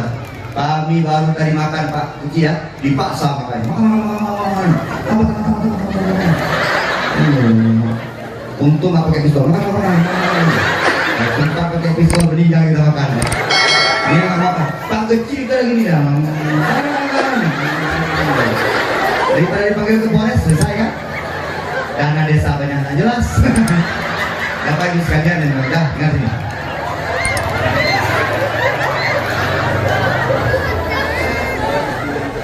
Kami baru tadi makan Pak Kuci ya, dipaksa makan. Makan. Untung nggak pakai pistol. Makan. Kita pakai pistol berlidah kita makan. Ini nggak makan. Pak kecil kita lagi nih dah. Daripada dipanggil ke Polres selesai kan? Dana desa banyak tak jelas. Dapat ibu sekalian dan dah dengar sini.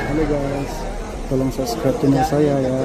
Halo guys, tolong subscribe channel saya ya.